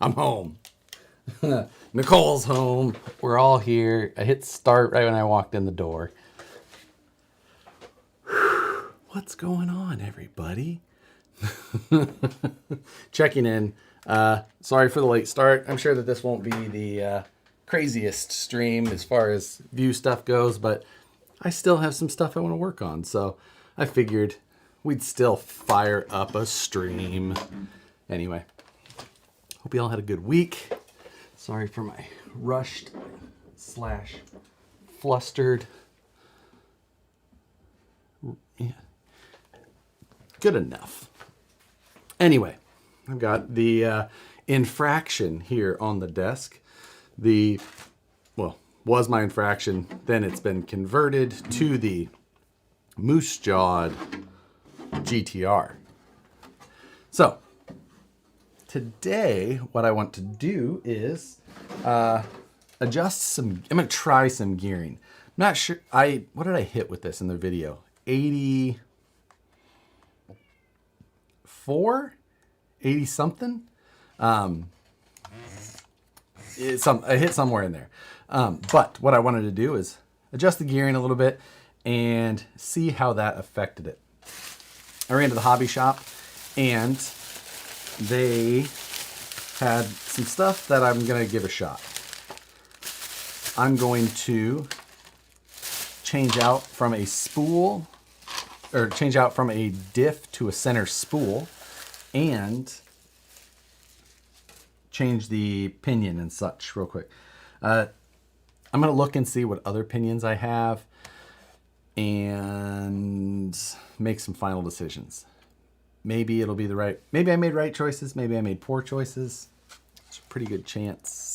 I'm home. Nicole's home. We're all here. I hit start right when I walked in the door. What's going on, everybody? Checking in. Sorry for the late start. I'm sure that this won't be the craziest stream as far as view stuff goes, but I still have some stuff I want to work on. So I figured we'd still fire up a stream. Anyway, hope you all had a good week. Sorry for my rushed / flustered. Yeah. Good enough. Anyway, I've got the Infraction here on the desk. Was my Infraction, then it's been converted to the moose-jawed GTR. So, today, what I want to do is adjust some, I'm going to try some gearing. I'm not sure, what did I hit with this in the video? 84? 80 something? I hit somewhere in there. But what I wanted to do is adjust the gearing a little bit and see how that affected it. I ran to the hobby shop and they had some stuff that I'm going to give a shot. I'm going to change out from a spool, or change out from a diff to a center spool, and change the pinion and such real quick. I'm going to look and see what other pinions I have and make some final decisions. Maybe it'll be maybe I made right choices, maybe I made poor choices. There's a pretty good chance.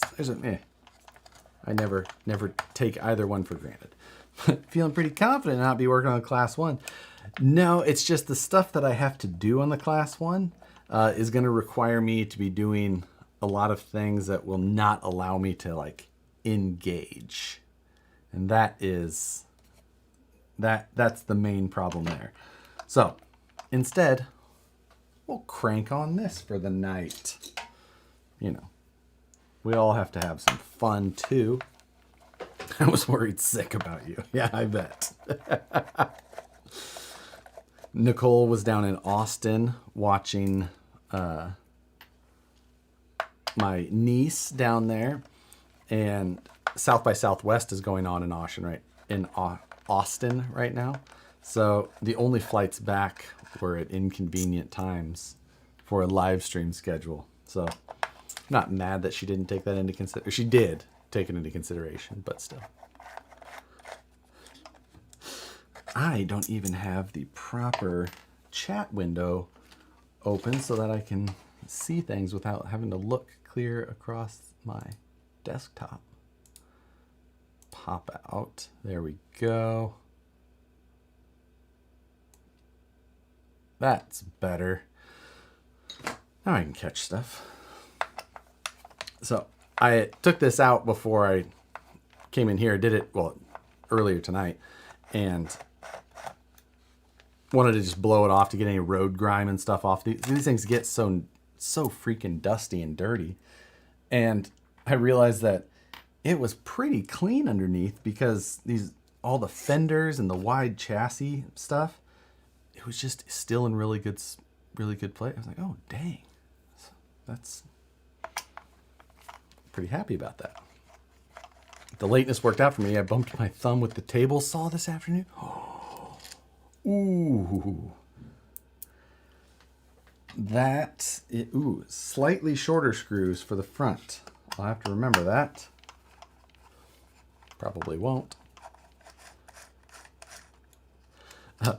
I never take either one for granted. Feeling pretty confident not be working on class 1. No, it's just the stuff that I have to do on the class 1 is going to require me to be doing a lot of things that will not allow me to engage. And that's the main problem there. So instead, we'll crank on this for the night. You know, we all have to have some fun too. I was worried sick about you. Yeah, I bet. Nicole was down in Austin watching my niece down there, and South by Southwest is going on in Austin right now. So the only flights back were at inconvenient times for a live stream schedule. So I'm not mad that she didn't take that into consideration. She did take it into consideration, but still. I don't even have the proper chat window open so that I can see things without having to look clear across my desktop. Pop out. There we go. That's better. Now I can catch stuff. So I took this out before I came in here. I did it, earlier tonight, and wanted to just blow it off to get any road grime and stuff off. These things get so freaking dusty and dirty. And I realized that it was pretty clean underneath because all the fenders and the wide chassis stuff, it was just still in really good place. I was like, oh, dang. That's pretty happy about that. The lateness worked out for me. I bumped my thumb with the table saw this afternoon. Ooh. Slightly shorter screws for the front. I'll have to remember that. Probably won't.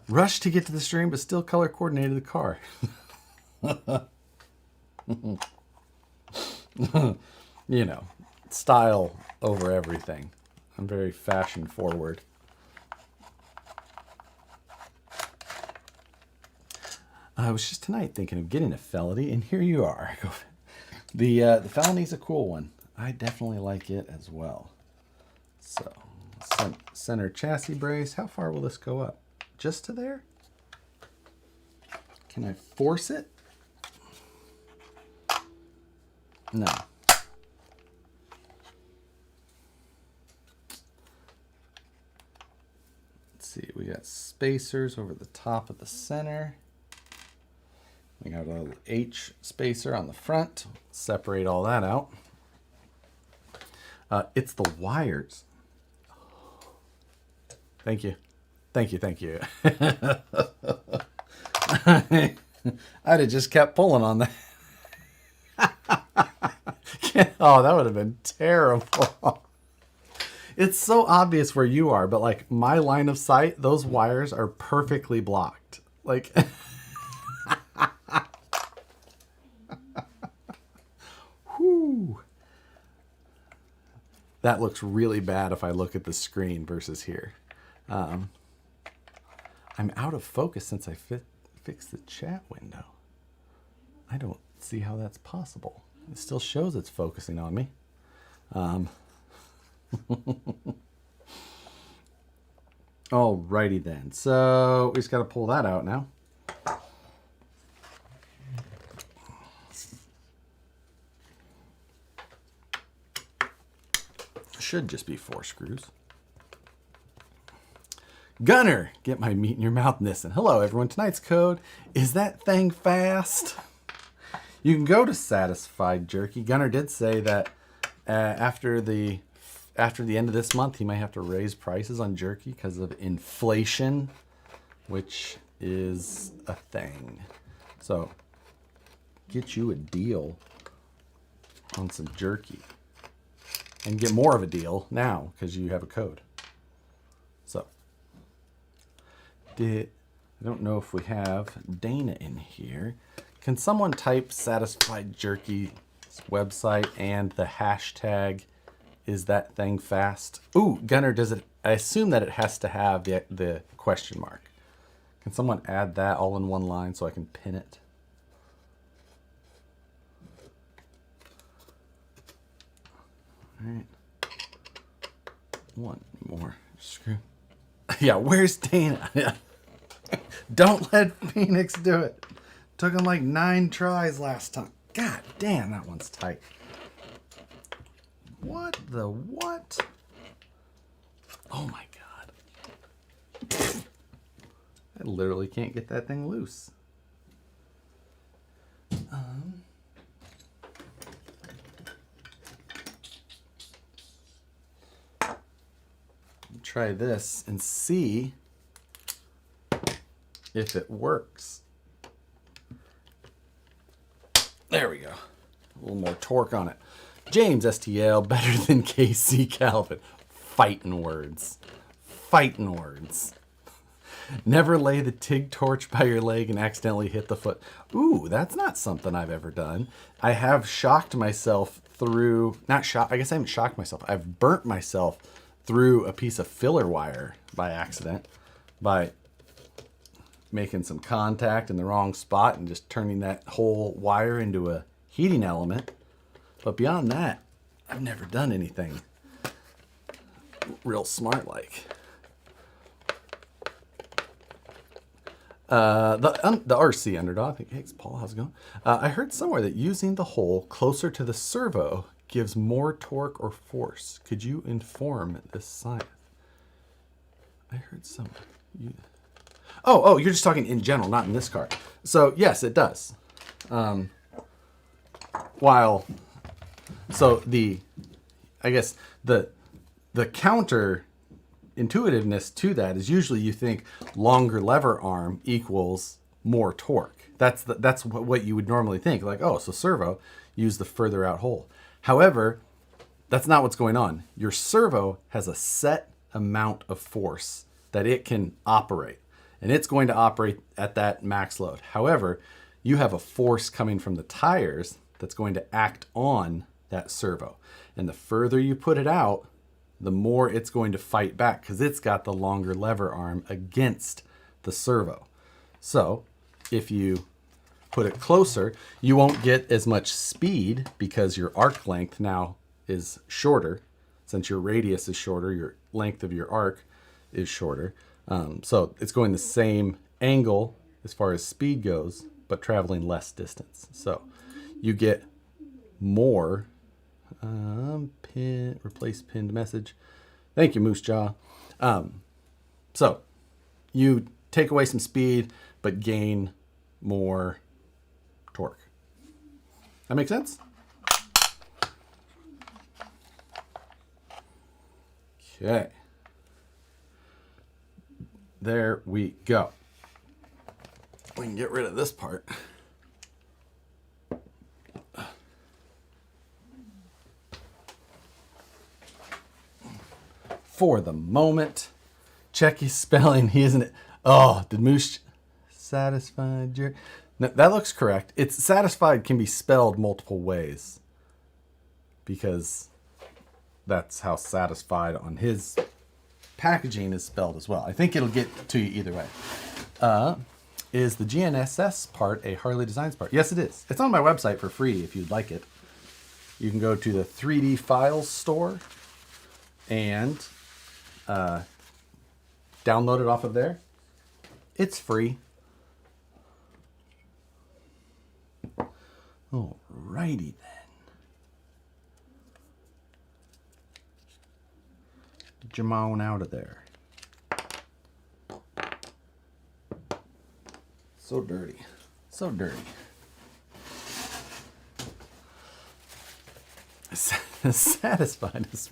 Rushed to get to the stream, but still color coordinated the car. You know, style over everything. I'm very fashion forward. I was just tonight thinking of getting a felony, and here you are. The felony's a cool one. I definitely like it as well. So, center chassis brace. How far will this go up? Just to there? Can I force it? No. Let's see, we got spacers over the top of the center. We got a little H spacer on the front. Separate all that out. It's the wires. Thank you. Thank you, thank you. I'd have just kept pulling on that. Oh, that would have been terrible. It's so obvious where you are, but like my line of sight, those wires are perfectly blocked. Like, whew. That looks really bad if I look at the screen versus here. I'm out of focus since I fixed the chat window. I don't see how that's possible. It still shows it's focusing on me. Alrighty then. So we just got to pull that out now. Should just be 4 screws. Gunner, get my meat in your mouth, Nissen. Hello, everyone. Tonight's code is that thing fast. You can go to Satisfied Jerky. Gunner did say that after the end of this month, he might have to raise prices on jerky because of inflation, which is a thing. So, get you a deal on some jerky. And get more of a deal now because you have a code. So, I don't know if we have Dana in here. Can someone type Satisfied Jerky's website and the hashtag is that thing fast? Ooh, Gunner, does it? I assume that it has to have the question mark. Can someone add that all in one line so I can pin it? All right. One more screw. Yeah, where's Dana? Yeah. Don't let Phoenix do it. Took him like 9 tries last time. God damn, that one's tight. What the what? Oh my God. I literally can't get that thing loose. Try this and see if it works. There we go. A little more torque on it. James STL, better than KC Calvin. Fighting words. Fighting words. Never lay the TIG torch by your leg and accidentally hit the foot. Ooh, that's not something I've ever done. I have shocked myself through, not shocked, I guess I haven't shocked myself. I've burnt myself through a piece of filler wire by accident by making some contact in the wrong spot and just turning that whole wire into a heating element. But beyond that, I've never done anything real smart like. The RC underdog. Hey, Paul, how's it going? I heard somewhere that using the hole closer to the servo gives more torque or force. Could you inform this science? I heard somewhere. Oh, you're just talking in general, not in this car. So yes, it does. I guess the counter intuitiveness to that is usually you think longer lever arm equals more torque. That's what you would normally think. Like, oh, so servo, use the further out hole. However, that's not what's going on. Your servo has a set amount of force that it can operate, and it's going to operate at that max load. However, you have a force coming from the tires that's going to act on that servo. And the further you put it out, the more it's going to fight back because it's got the longer lever arm against the servo. So if you put it closer, you won't get as much speed because your arc length now is shorter. Since your radius is shorter, your length of your arc is shorter. So it's going the same angle as far as speed goes, but traveling less distance. So you get more. Replace pinned message. Thank you, Moose Jaw. So you take away some speed, but gain more torque. That make sense? Okay. There we go. We can get rid of this part. For the moment, check his spelling. He isn't. Oh, did Moose satisfied? No, that looks correct. It's satisfied can be spelled multiple ways because that's how satisfied on his packaging is spelled as well. I think it'll get to you either way. Is the GNSS part a Harley Designs part? Yes, it is. It's on my website for free if you'd like it. You can go to the 3D Files store and download it off of there. It's free. Alrighty then. Get your mount out of there. So dirty. So dirty. Satisfied is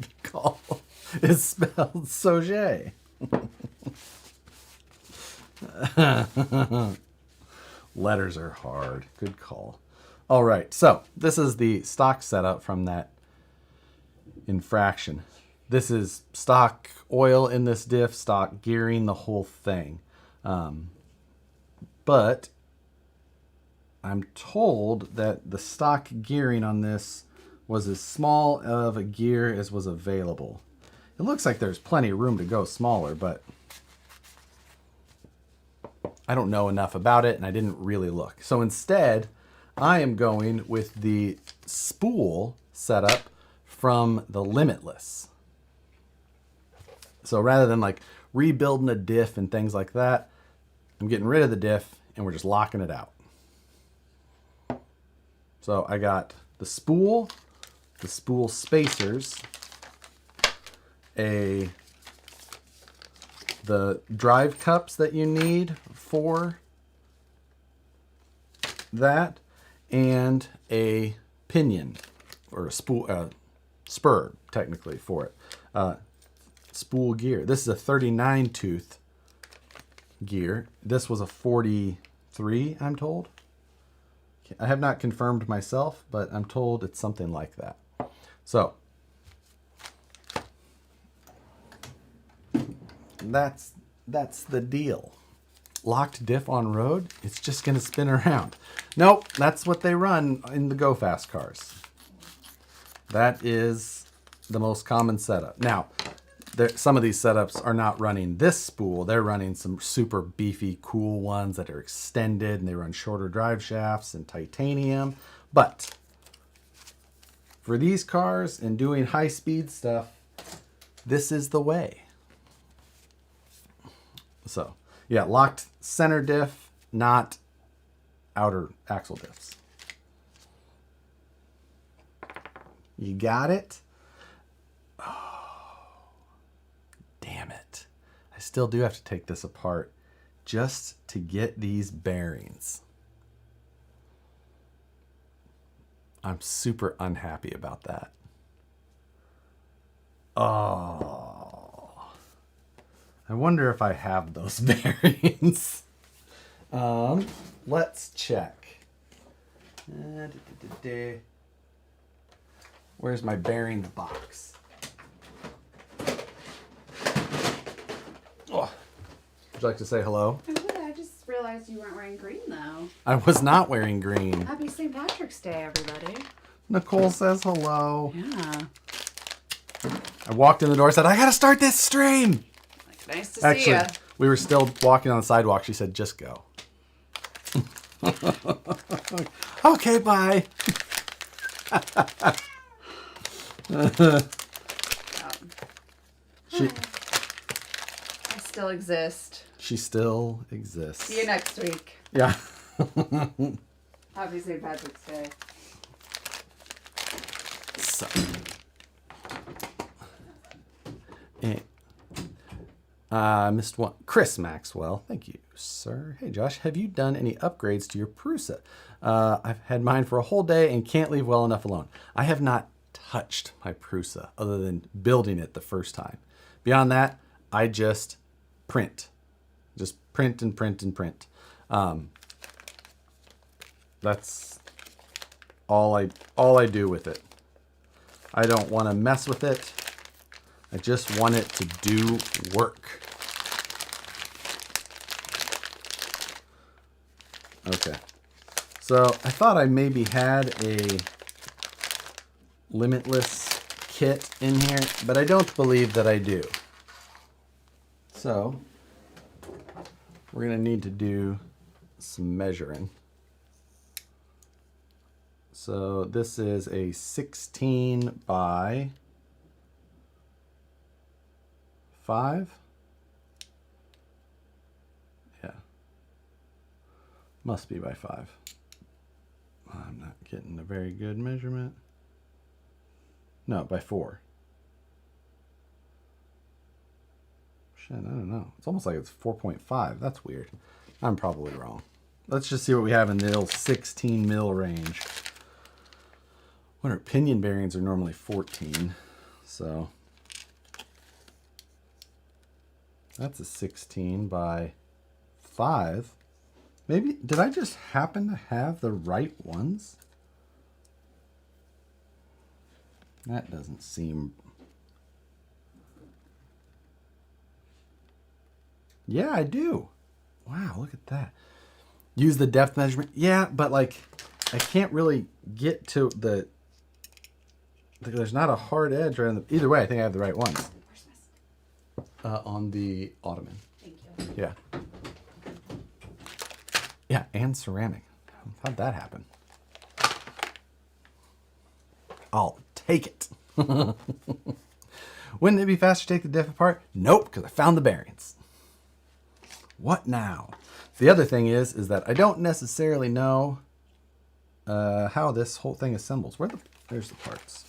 spelled Soje. Letters are hard. Good call. All right, so this is the stock setup from that Infraction. This is stock oil in this diff, stock gearing, the whole thing. But I'm told that the stock gearing on this was as small of a gear as was available. It looks like there's plenty of room to go smaller, but I don't know enough about it and I didn't really look. So instead, I am going with the spool setup from the Limitless. So rather than like rebuilding a diff and things like that, I'm getting rid of the diff and we're just locking it out. So I got the spool spacers, the drive cups that you need for that, and a pinion or a spool, spur technically for it. Spool gear. This is a 39 tooth gear. This was a 43, I'm told. I have not confirmed myself, but I'm told it's something like that. So that's the deal. Locked diff on road, it's just gonna spin around. Nope, that's what they run in the Go Fast cars. That is the most common setup. Now, some of these setups are not running this spool. They're running some super beefy, cool ones that are extended and they run shorter drive shafts and titanium. But for these cars and doing high speed stuff, this is the way. So yeah, locked center diff, not outer axle diffs. You got it? Damn it. I still do have to take this apart just to get these bearings. I'm super unhappy about that. Oh. I wonder if I have those bearings. Let's check. Where's my bearings box? Oh. Would you like to say hello? I would. I just realized you weren't wearing green, though. I was not wearing green. Happy St. Patrick's Day, everybody. Nicole says hello. Yeah. I walked in the door and said, I gotta start this stream. Nice to see you. We were still walking on the sidewalk. She said, just go. Okay, bye. I still exist. She still exists. See you next week. Yeah. Happy St. Patrick's Day. So, missed one. Chris Maxwell, thank you, sir. Hey, Josh, have you done any upgrades to your Prusa? I've had mine for a whole day and can't leave well enough alone. I have not touched my Prusa other than building it the first time. Beyond that, I just print. Just print and print and print. That's all I do with it. I don't want to mess with it. I just want it to do work. Okay. So I thought I maybe had a limitless kit in here, but I don't believe that I do. So we're going to need to do some measuring. So this is a 16 by 5. Yeah. Must be by 5. I'm not getting a very good measurement. No, by 4. Shit, I don't know. It's almost like it's 4.5. That's weird. I'm probably wrong. Let's just see what we have in the little 16 mil range. What our pinion bearings are normally 14. So that's a 16 by 5. Maybe, did I just happen to have the right ones? That doesn't seem... Yeah, I do. Wow, look at that. Use the depth measurement. Yeah, but like, I can't really get to the... There's not a hard edge right on the... Either way, I think I have the right ones. On the ottoman. Thank you. Yeah. Yeah, and ceramic. How'd that happen? I'll take it. Wouldn't it be faster to take the diff apart? Nope, because I found the bearings. What now? The other thing is that I don't necessarily know how this whole thing assembles. There's the parts.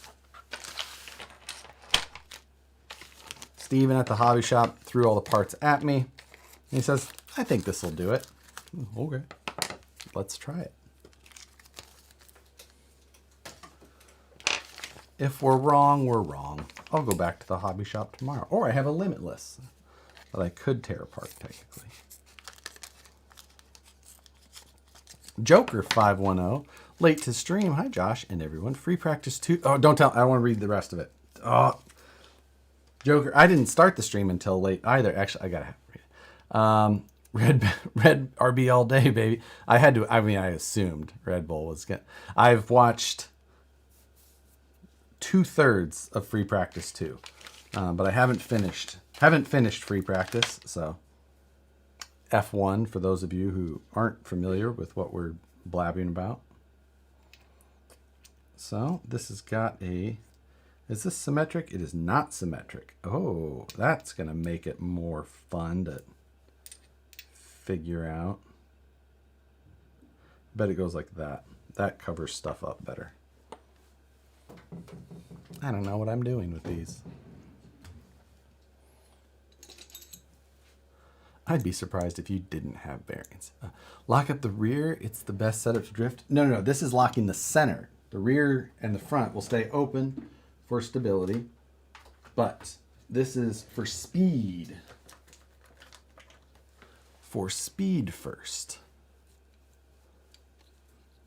Steven at the hobby shop threw all the parts at me. And he says, I think this will do it. Okay, let's try it. If we're wrong, we're wrong. I'll go back to the hobby shop tomorrow. Or I have a limitless that I could tear apart technically. Joker 510, late to stream. Hi Josh and everyone. Free practice 2. Oh, don't tell. I want to read the rest of it. Oh, Joker. I didn't start the stream until late either. Actually, I gotta read it. Red RB all day, baby. I had to. I mean, I assumed Red Bull was gonna. I've watched 2/3 of Free Practice 2, but I haven't finished. Free Practice. So F1 for those of you who aren't familiar with what we're blabbing about. So this has got a. Is this symmetric? It is not symmetric. Oh, that's gonna make it more fun to figure out. Bet it goes like that. That covers stuff up better. I don't know what I'm doing with these. I'd be surprised if you didn't have bearings. Lock up the rear. It's the best setup to drift. No. This is locking the center. The rear and the front will stay open for stability. But this is for speed. For speed first.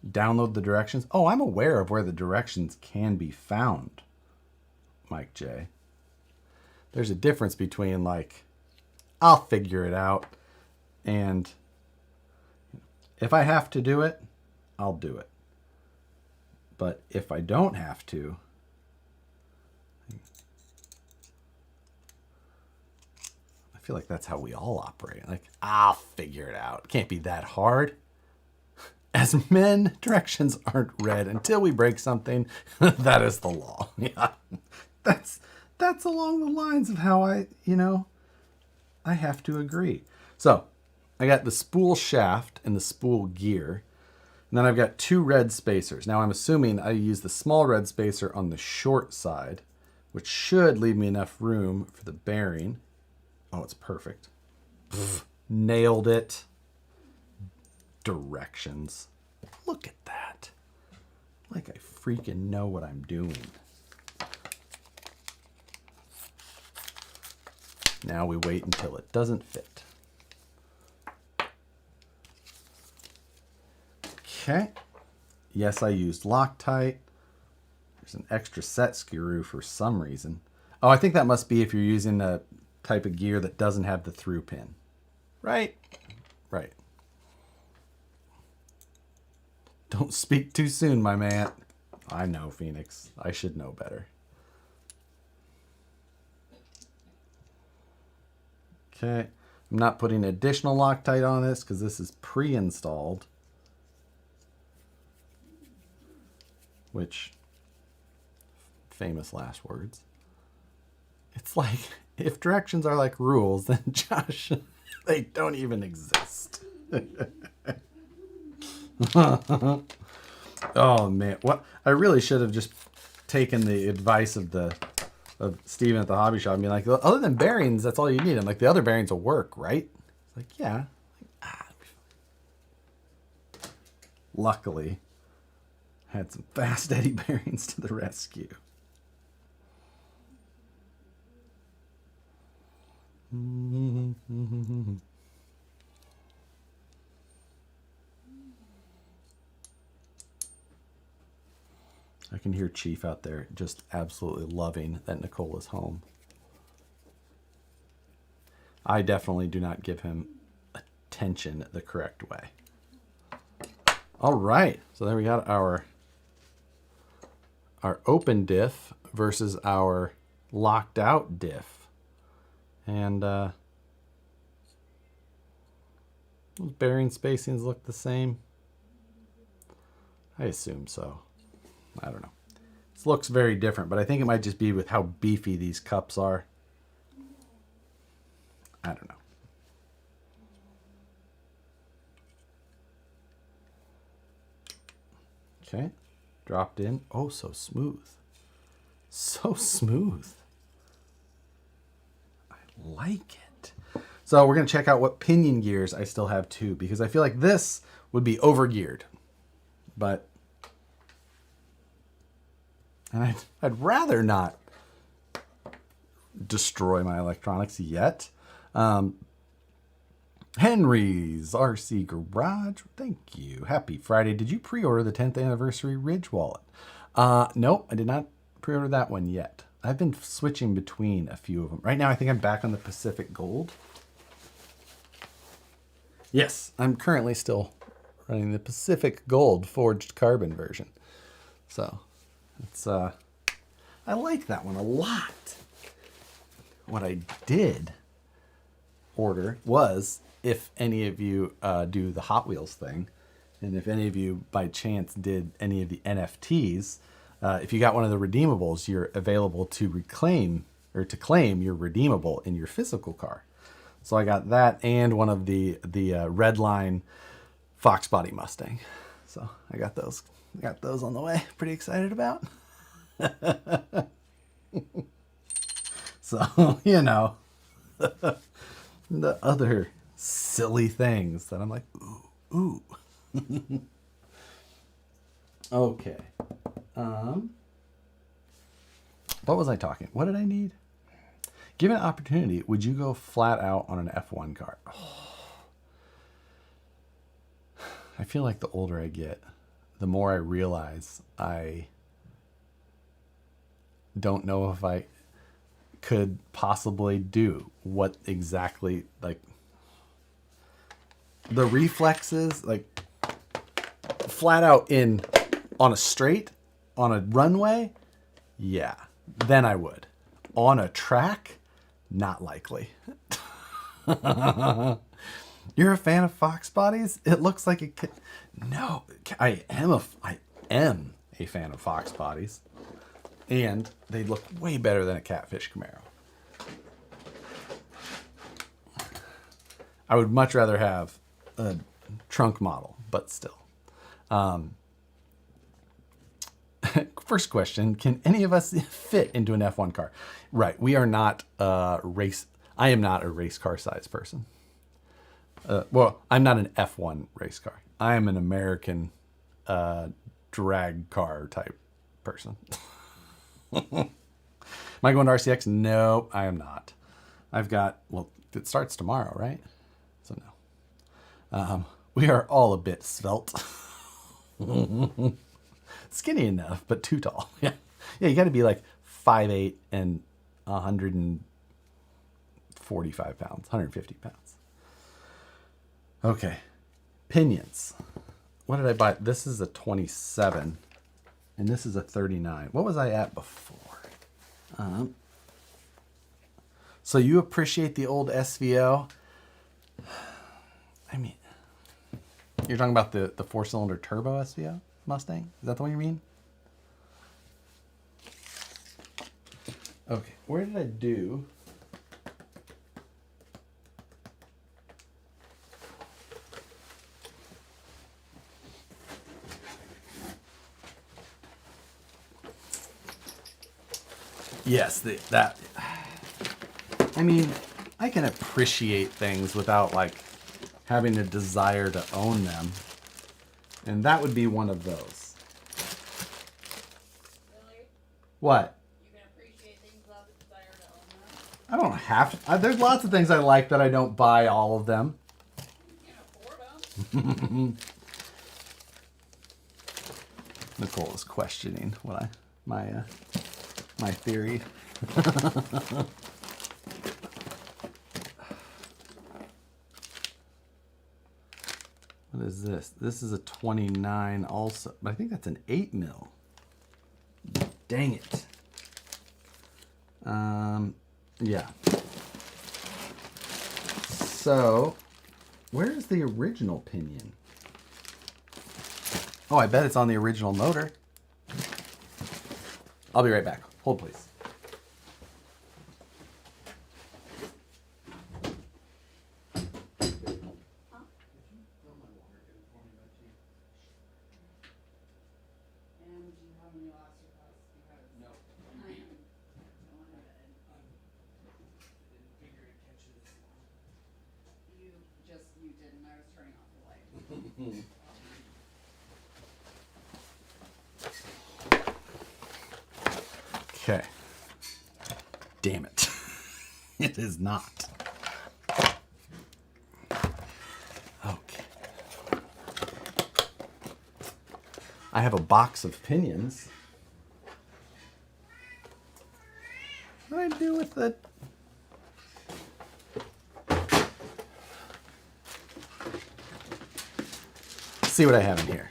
Download the directions. Oh, I'm aware of where the directions can be found, Mike J. There's a difference between like, I'll figure it out, and if I have to do it, I'll do it. But if I don't have to, I feel like that's how we all operate. Like, I'll figure it out. It can't be that hard. As men, directions aren't read until we break something. That is the law. Yeah, that's along the lines of how I have to agree. So I got the spool shaft and the spool gear. And then I've got 2 red spacers. Now I'm assuming I use the small red spacer on the short side, which should leave me enough room for the bearing. Oh, it's perfect. Pfft, nailed it. Directions. Look at that. Like I freaking know what I'm doing. Now we wait until it doesn't fit. Okay. Yes, I used Loctite. There's an extra set screw for some reason. Oh, I think that must be if you're using a type of gear that doesn't have the through pin. Right? Right. Don't speak too soon, my man. I know, Phoenix. I should know better. Okay. I'm not putting additional Loctite on this because this is pre-installed. Which, famous last words. It's like, if directions are like rules, then Josh, they don't even exist. Oh man, what I really should have just taken the advice of Steven at the hobby shop and be like, other than bearings, that's all you need. And like, the other bearings will work, right? It's like, yeah. Luckily, had some fast eddy bearings to the rescue. I can hear Chief out there just absolutely loving that Nicole is home. I definitely do not give him attention the correct way. All right, so there we got our open diff versus our locked out diff. And those bearing spacings look the same. I assume so. I don't know. This looks very different, but I think it might just be with how beefy these cups are. I don't know. Okay, dropped in. Oh, so smooth. So smooth. I like it. So we're going to check out what pinion gears I still have too, because I feel like this would be over-geared. But and I'd rather not destroy my electronics yet. Henry's RC Garage, thank you. Happy Friday. Did you pre-order the 10th anniversary Ridge wallet? No, I did not pre-order that one yet. I've been switching between a few of them. Right now, I think I'm back on the Pacific Gold. Yes, I'm currently still running the Pacific Gold forged carbon version. So, it's I like that one a lot. What I did order was, if any of you do the Hot Wheels thing, and if any of you by chance did any of the NFTs, if you got one of the redeemables, you're available to reclaim or to claim your redeemable in your physical car. So I got that and one of the Redline Fox Body Mustang. So I got those on the way. Pretty excited about. So, you know, the other silly things that I'm like, ooh. Okay. What was I talking? What did I need? Given an opportunity, would you go flat out on an F1 car? Oh. I feel like the older I get, the more I realize I don't know if I could possibly do what exactly, like, the reflexes, like, flat out on a straight, on a runway, yeah, then I would. On a track, not likely. You're a fan of Fox bodies? It looks like it could. No, I am a fan of Fox bodies. And they look way better than a Catfish Camaro. I would much rather have a trunk model, but still. First question, can any of us fit into an F1 car? Right, we are not I am not a race car size person. Well, I'm not an F1 race car. I am an American drag car type person. Am I going to RCX? No, I am not. I've got, well, it starts tomorrow, right? So no. We are all a bit svelte. Skinny enough, but too tall. Yeah. Yeah, you got to be like 5'8" and 145 pounds, 150 pounds. Okay. Pinions. What did I buy? This is a 27, and this is a 39. What was I at before? So you appreciate the old SVO? I mean, you're talking about the 4-cylinder turbo SVO Mustang? Is that the one you mean? Okay, where did I do? Yes, that. I mean, I can appreciate things without like having a desire to own them. And that would be one of those. Really? What? You can appreciate things without the desire to own them? I don't have to. There's lots of things I like that I don't buy all of them. You can't afford them. Nicole is questioning what my theory. What is this? This is a 29 also, but I think that's an 8 mil. Dang it. Yeah. So, where is the original pinion? Oh, I bet it's on the original motor. I'll be right back. Hold, please. You didn't. I was turning off the light. Okay. Damn it. It is not. Okay. I have a box of pinions. What do I do with it? Let's see what I have in here.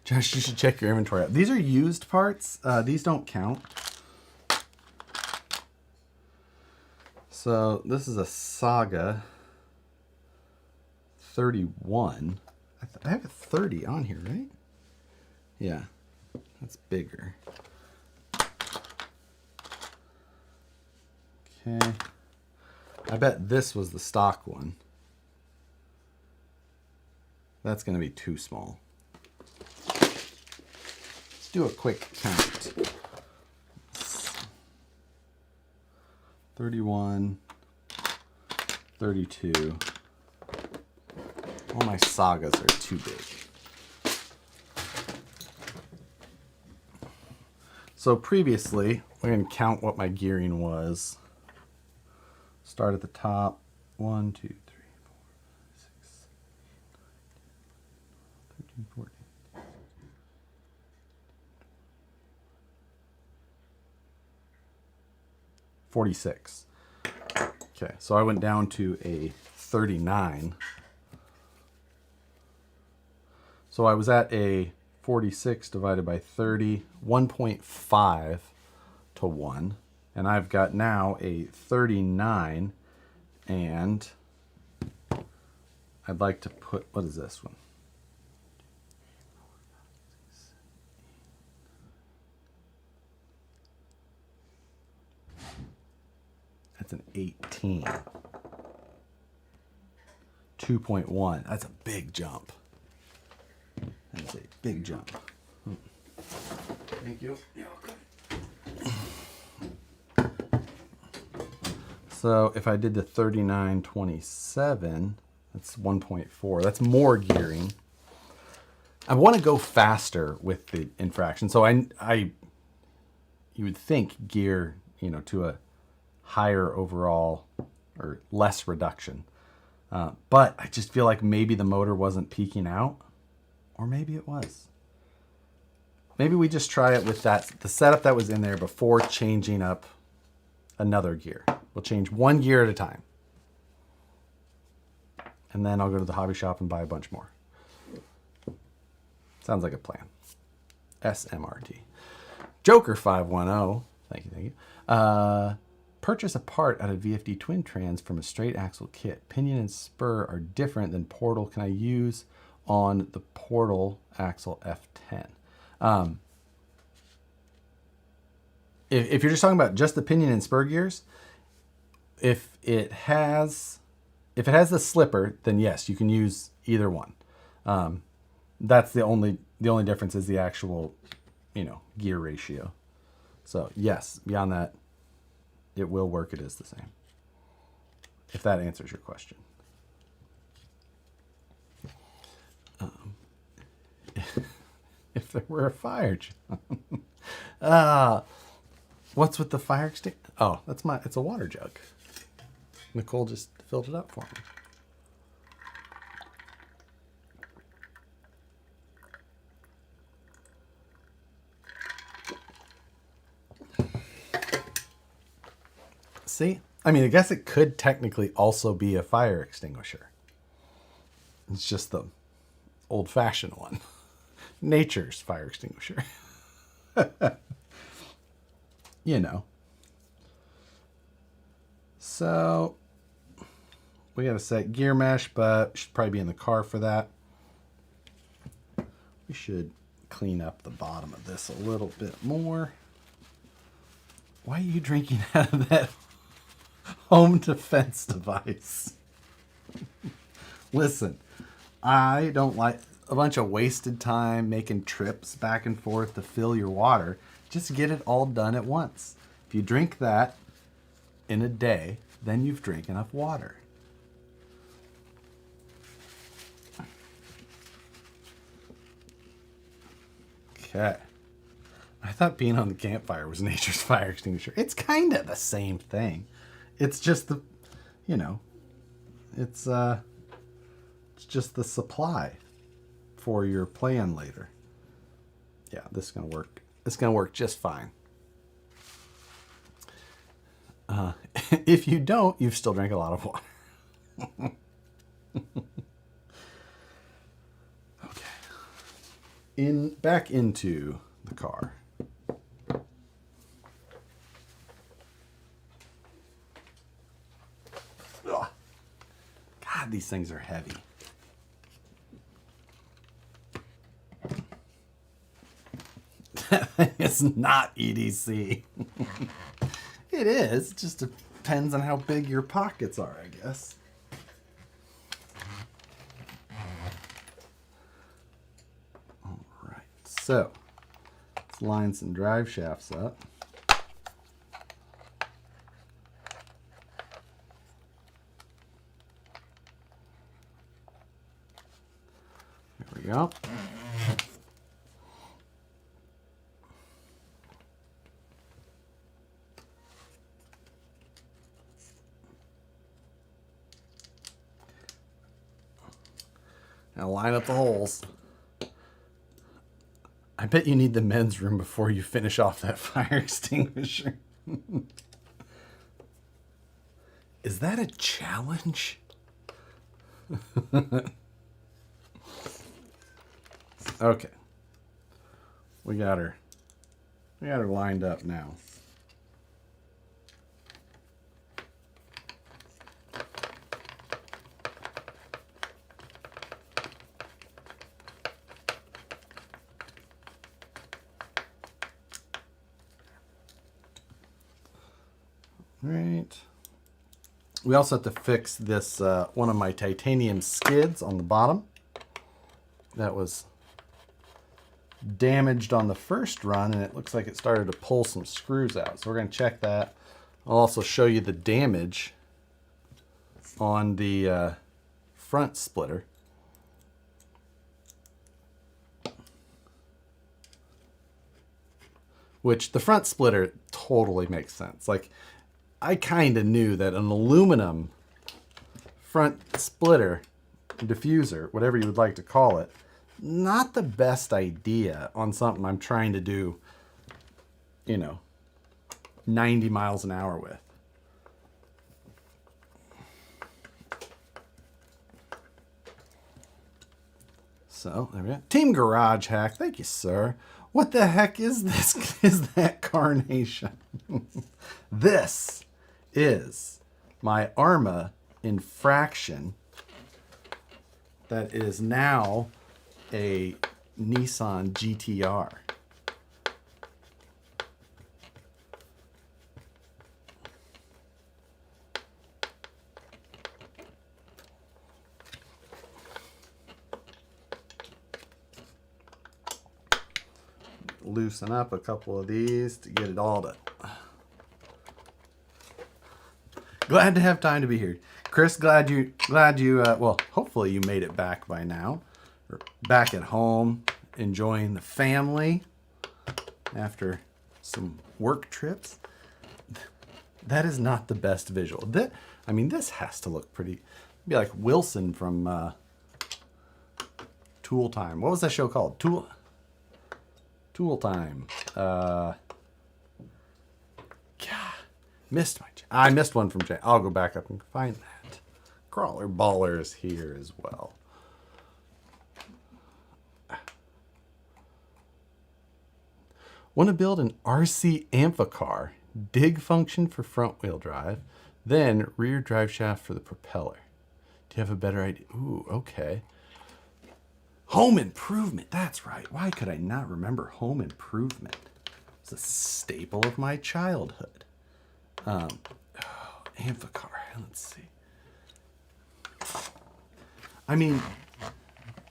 Josh, you should check your inventory out. These are used parts. These don't count. So this is a Saga 31. I have a 30 on here, right? Yeah, that's bigger. Okay. I bet this was the stock one. That's going to be too small. Let's do a quick count. 31, 32. All my Sagas are too big. So previously, we're going to count what my gearing was. Start at the top. 1, 2, 3, 4, 5, 6, 7, 8, 9, 13, 14. 46. Okay, so I went down to a 39. So I was at a 46 divided by 30, 1.5 to 1. And I've got now a 39, and I'd like to put, what is this one? That's an 18. 2.1. That's a big jump. Big jump. Thank you. So if I did the 3927, that's 1.4. That's more gearing. I want to go faster with the infraction. So you would think gear, to a higher overall or less reduction. But I just feel like maybe the motor wasn't peaking out, or maybe it was. Maybe we just try it with the setup that was in there before changing up another gear. We'll change one gear at a time. And then I'll go to the hobby shop and buy a bunch more. Sounds like a plan. SMRT. Joker 510. Thank you. Purchase a part out of VFD twin trans from a straight axle kit. Pinion and spur are different than portal. Can I use on the portal axle F10? If you're just talking about just the pinion and spur gears, if it has the slipper, then yes, you can use either one. That's the only difference is the actual, gear ratio. So yes, beyond that, it will work. It is the same. If that answers your question. If there were a fire, what's with the fire extinguisher? Oh, it's a water jug. Nicole just filled it up for me. See? I mean, I guess it could technically also be a fire extinguisher. It's just the old-fashioned one. Nature's fire extinguisher. So, we got to set gear mesh, but should probably be in the car for that. We should clean up the bottom of this a little bit more. Why are you drinking out of that home defense device? Listen, I don't like a bunch of wasted time making trips back and forth to fill your water. Just get it all done at once. If you drink that in a day, then you've drank enough water. Okay. I thought being on the campfire was nature's fire extinguisher. It's kind of the same thing. It's just the, it's just the supply for your plan later. Yeah, this is going to work. It's going to work just fine. If you don't, you've still drank a lot of water. Okay. Back into the car. Ugh. God, these things are heavy. It's not EDC. It is. It just depends on how big your pockets are, I guess. All right. So, let's line some drive shafts up. There we go. Now line up the holes. I bet you need the men's room before you finish off that fire extinguisher. Is that a challenge? Okay. We got her lined up now. Right. We also have to fix this, one of my titanium skids on the bottom. That was damaged on the first run, and it looks like it started to pull some screws out. So we're going to check that. I'll also show you the damage on the front splitter. Which the front splitter totally makes sense. Like, I kind of knew that an aluminum front splitter, diffuser, whatever you would like to call it, not the best idea on something I'm trying to do, 90 miles an hour with. So, there we go. Team Garage Hack, thank you, sir. What the heck is this? Is that carnation? This is my Arrma Infraction that is now a Nissan GTR. Loosen up a couple of these to get it all done. Glad to have time to be here. Chris, glad you well, hopefully you made it back by now. Or back at home, enjoying the family after some work trips. That is not the best visual. This has to look pretty, be like Wilson from Tool Time. What was that show called? Tool Time. I missed one from Jay. I'll go back up and find that. Crawler Baller is here as well. Want to build an RC Amphicar, dig function for front wheel drive, then rear drive shaft for the propeller. Do you have a better idea? Ooh, okay. Home Improvement, that's right. Why could I not remember Home Improvement? It's a staple of my childhood. Amphicar, let's see.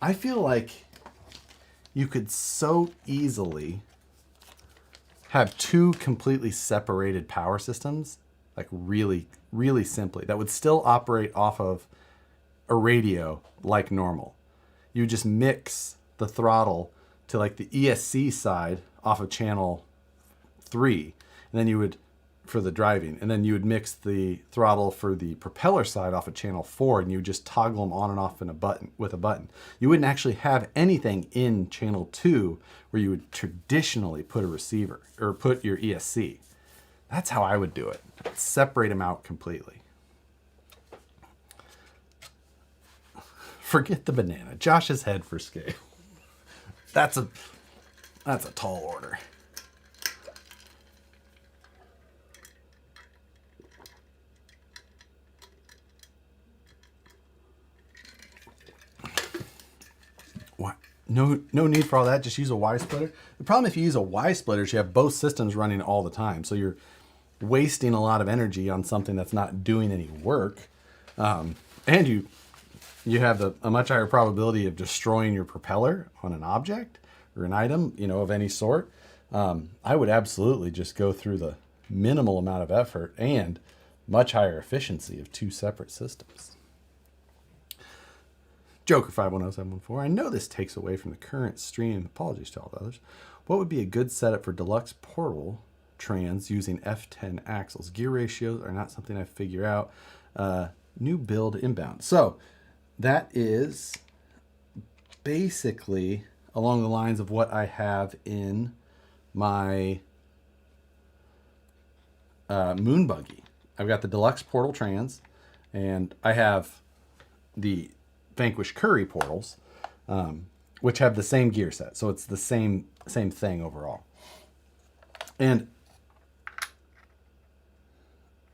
I feel like you could so easily have two completely separated power systems, like really, really simply, that would still operate off of a radio like normal. You just mix the throttle to like the ESC side off of channel 3, and then you would, for the driving, and then you would mix the throttle for the propeller side off of channel 4, and you would just toggle them on and off with a button. You wouldn't actually have anything in channel 2 where you would traditionally put a receiver or put your ESC. That's how I would do it. Separate them out completely. Forget the banana. Josh's head for scale. That's a tall order. What? No need for all that. Just use a Y splitter. The problem if you use a Y splitter is you have both systems running all the time, so you're wasting a lot of energy on something that's not doing any work, and you have a much higher probability of destroying your propeller on an object or an item, of any sort. I would absolutely just go through the minimal amount of effort and much higher efficiency of two separate systems. Joker 510714. I know this takes away from the current stream. Apologies to all the others. What would be a good setup for deluxe portal trans using F10 axles? Gear ratios are not something I figure out. New build inbound. So that is basically along the lines of what I have in my moon buggy. I've got the deluxe portal trans, and I have the Vanquish Curry portals, which have the same gear set. So it's the same thing overall. And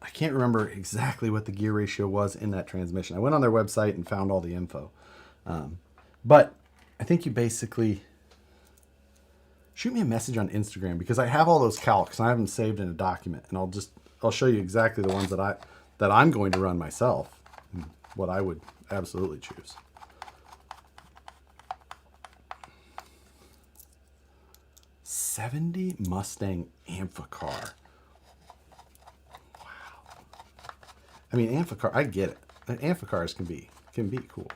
I can't remember exactly what the gear ratio was in that transmission. I went on their website and found all the info. But I think you basically shoot me a message on Instagram, because I have all those calcs and I have them saved in a document, and I'll show you exactly the ones that I'm going to run myself, and what I would absolutely choose. 70 Mustang Amphicar. I mean, Amphicar, I get it. Amphicars can be cool.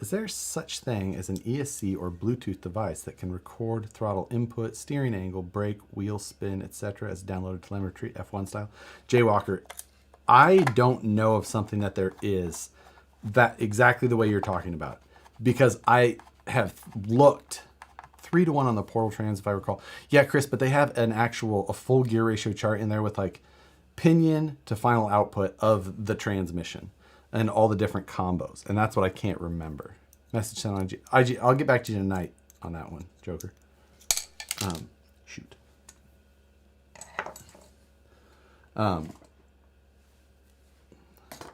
Is there such thing as an ESC or Bluetooth device that can record throttle input, steering angle, brake, wheel spin, etc. as downloaded telemetry, F1 style? Jaywalker, I don't know of something that there is that exactly the way you're talking about, because I have looked 3-to-1 on the Portal Trans, if I recall. Yeah, Chris, but they have a full gear ratio chart in there with like pinion to final output of the transmission and all the different combos. And that's what I can't remember. Message sent on IG. I'll get back to you tonight on that one, Joker. Shoot.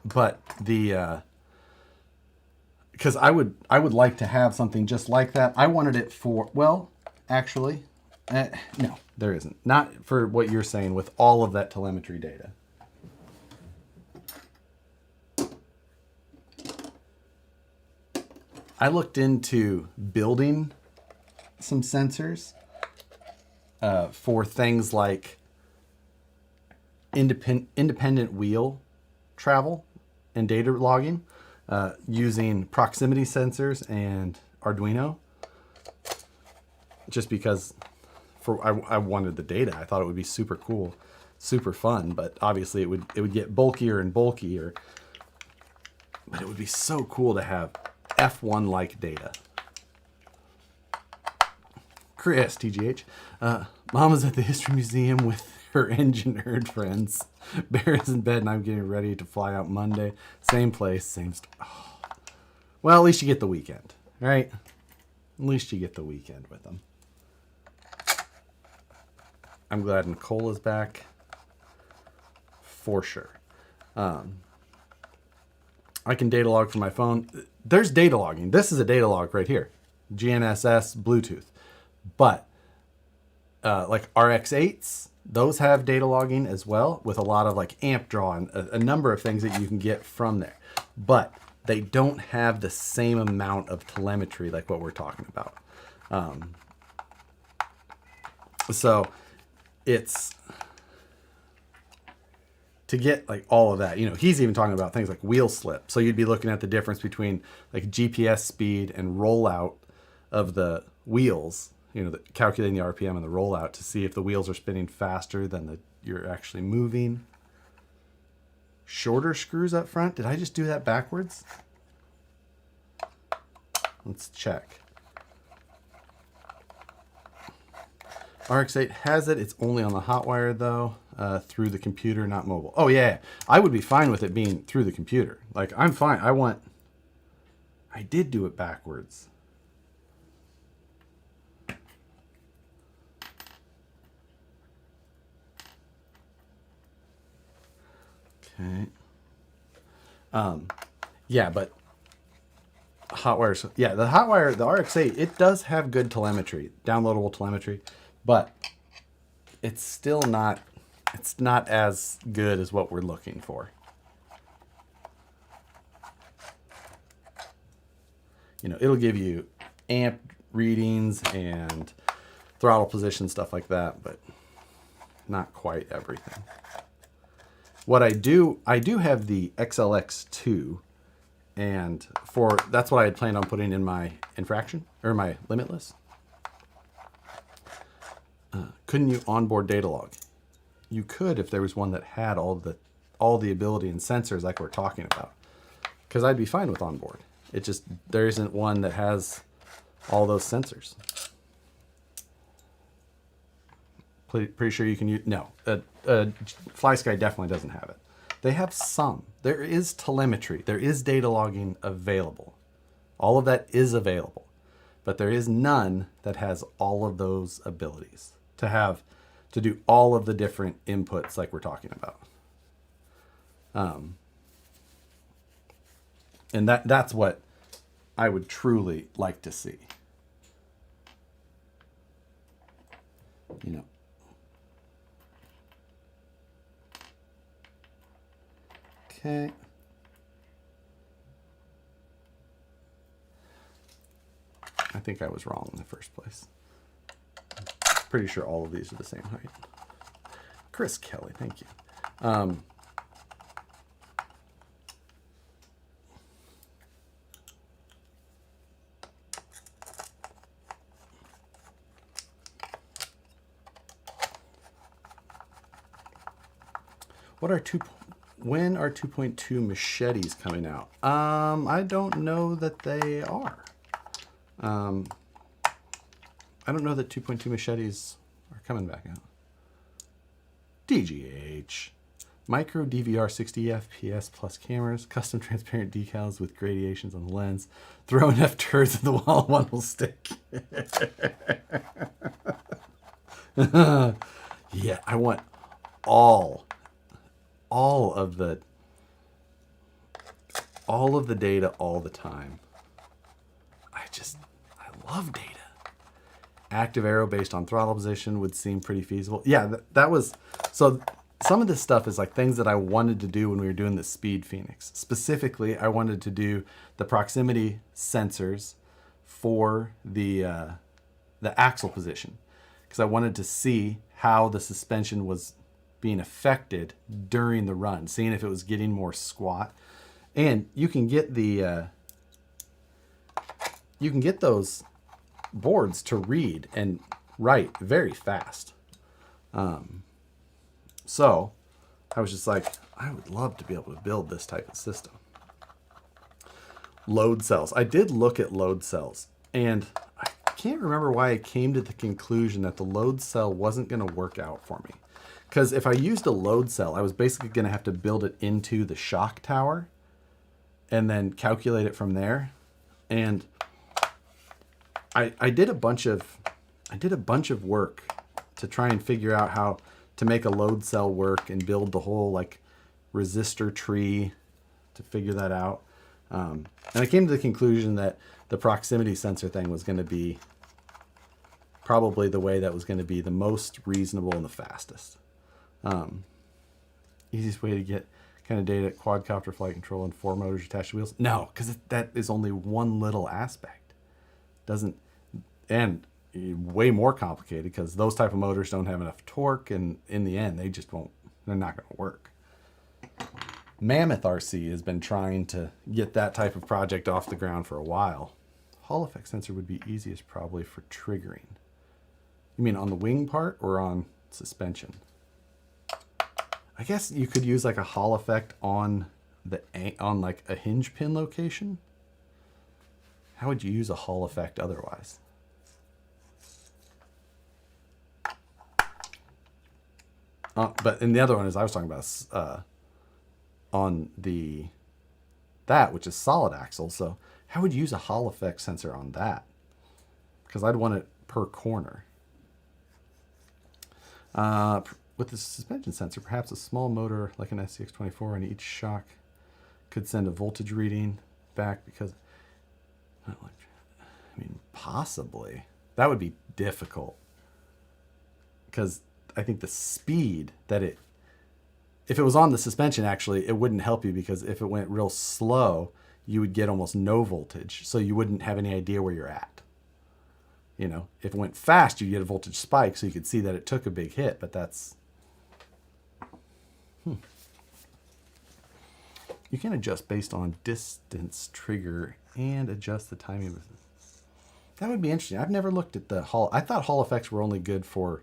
But the, because I would like to have something just like that. I wanted it for, well, actually, no, there isn't. Not for what you're saying with all of that telemetry data. I looked into building some sensors for things like independent wheel travel and data logging using proximity sensors and Arduino, just because I wanted the data. I thought it would be super cool, super fun, but obviously it would get bulkier and bulkier. But it would be so cool to have F1 like data. Chris, TGH, Mom was at the History Museum with her engine nerd friends. Bear's in bed and I'm getting ready to fly out Monday. Same place, same oh. Well, at least you get the weekend, right? At least you get the weekend with them. I'm glad Nicole is back. For sure. I can data log from my phone. There's data logging. This is a data log right here. GNSS, Bluetooth. But like RX-8s, those have data logging as well, with a lot of like amp draw and a number of things that you can get from there. But they don't have the same amount of telemetry like what we're talking about. So it's to get like all of that, you know, he's even talking about things like wheel slip. So you'd be looking at the difference between like GPS speed and rollout of the wheels, you know, calculating the RPM and the rollout to see if the wheels are spinning faster than you're actually moving. Shorter screws up front. Did I just do that backwards? Let's check. RX-8 has it. It's only on the hot wire though, through the computer, not mobile. Oh yeah, I would be fine with it being through the computer. Like I'm fine. I did do it backwards. Okay. Yeah, but hot wires. Yeah, the hot wire, the RX-8, it does have good telemetry, downloadable telemetry, but it's still not, it's not as good as what we're looking for. You know, it'll give you amp readings and throttle position, stuff like that, but not quite everything. What I do have the XLX2, and that's what I had planned on putting in my Infraction, or my Limitless. Couldn't you onboard data log? You could if there was one that had all the ability and sensors like we're talking about, because I'd be fine with onboard. It just, there isn't one that has all those sensors. Pretty sure you can use, no, FlySky definitely doesn't have it. They have some. There is telemetry. There is data logging available. All of that is available. But there is none that has all of those abilities to do all of the different inputs like we're talking about. And that's what I would truly like to see. You know. Okay. I think I was wrong in the first place. Pretty sure all of these are the same height. Chris Kelly, thank you. When are 2.2 machetes coming out? I don't know that they are. I don't know that 2.2 machetes are coming back out. DGH. Micro DVR 60 FPS plus cameras, custom transparent decals with gradations on the lens. Throw enough turds at the wall, one will stick. Yeah, I want all of the data all the time. I love data. Active arrow based on throttle position would seem pretty feasible. Yeah, that was, so some of this stuff is like things that I wanted to do when we were doing the Speed Phoenix. Specifically, I wanted to do the proximity sensors for the axle position, because I wanted to see how the suspension was being affected during the run, seeing if it was getting more squat. And you can get those boards to read and write very fast. So I was just like, I would love to be able to build this type of system. Load cells. I did look at load cells, and I can't remember why I came to the conclusion that the load cell wasn't going to work out for me. Because if I used a load cell, I was basically going to have to build it into the shock tower and then calculate it from there. And I did a bunch of work to try and figure out how to make a load cell work and build the whole like resistor tree to figure that out. And I came to the conclusion that the proximity sensor thing was going to be probably the way that was going to be the most reasonable and the fastest. Easiest way to get kind of data at quadcopter flight control and 4 motors attached to wheels? No, because that is only one little aspect. And way more complicated because those type of motors don't have enough torque, and in the end, they're not going to work. Mammoth RC has been trying to get that type of project off the ground for a while. Hall effect sensor would be easiest probably for triggering. You mean on the wing part or on suspension? I guess you could use like a Hall effect on like a hinge pin location. How would you use a Hall effect otherwise? But in the other one, as I was talking about, on that which is solid axle. So how would you use a Hall effect sensor on that? Because I'd want it per corner. With the suspension sensor, perhaps a small motor like an SCX24 in each shock could send a voltage reading back because, I mean, possibly. That would be difficult because I think the speed that if it was on the suspension, actually, it wouldn't help you because if it went real slow, you would get almost no voltage. So you wouldn't have any idea where you're at. You know, if it went fast, you'd get a voltage spike so you could see that it took a big hit, but that's... You can adjust based on distance trigger and adjust the timing of it. That would be interesting. I've never looked at the Hall. I thought Hall effects were only good for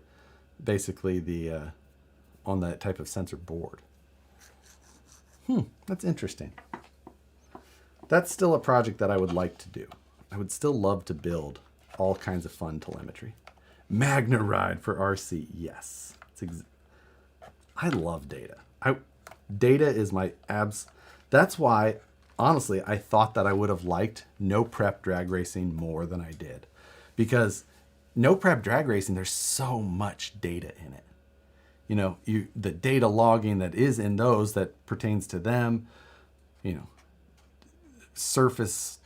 basically the on that type of sensor board. That's interesting. That's still a project that I would like to do. I would still love to build all kinds of fun telemetry. Magna Ride for RC, yes. I love data. Data is my abs. That's why, honestly, I thought that I would have liked no prep drag racing more than I did. Because no prep drag racing, there's so much data in it. You know, the data logging that is in those that pertains to them, you know, surface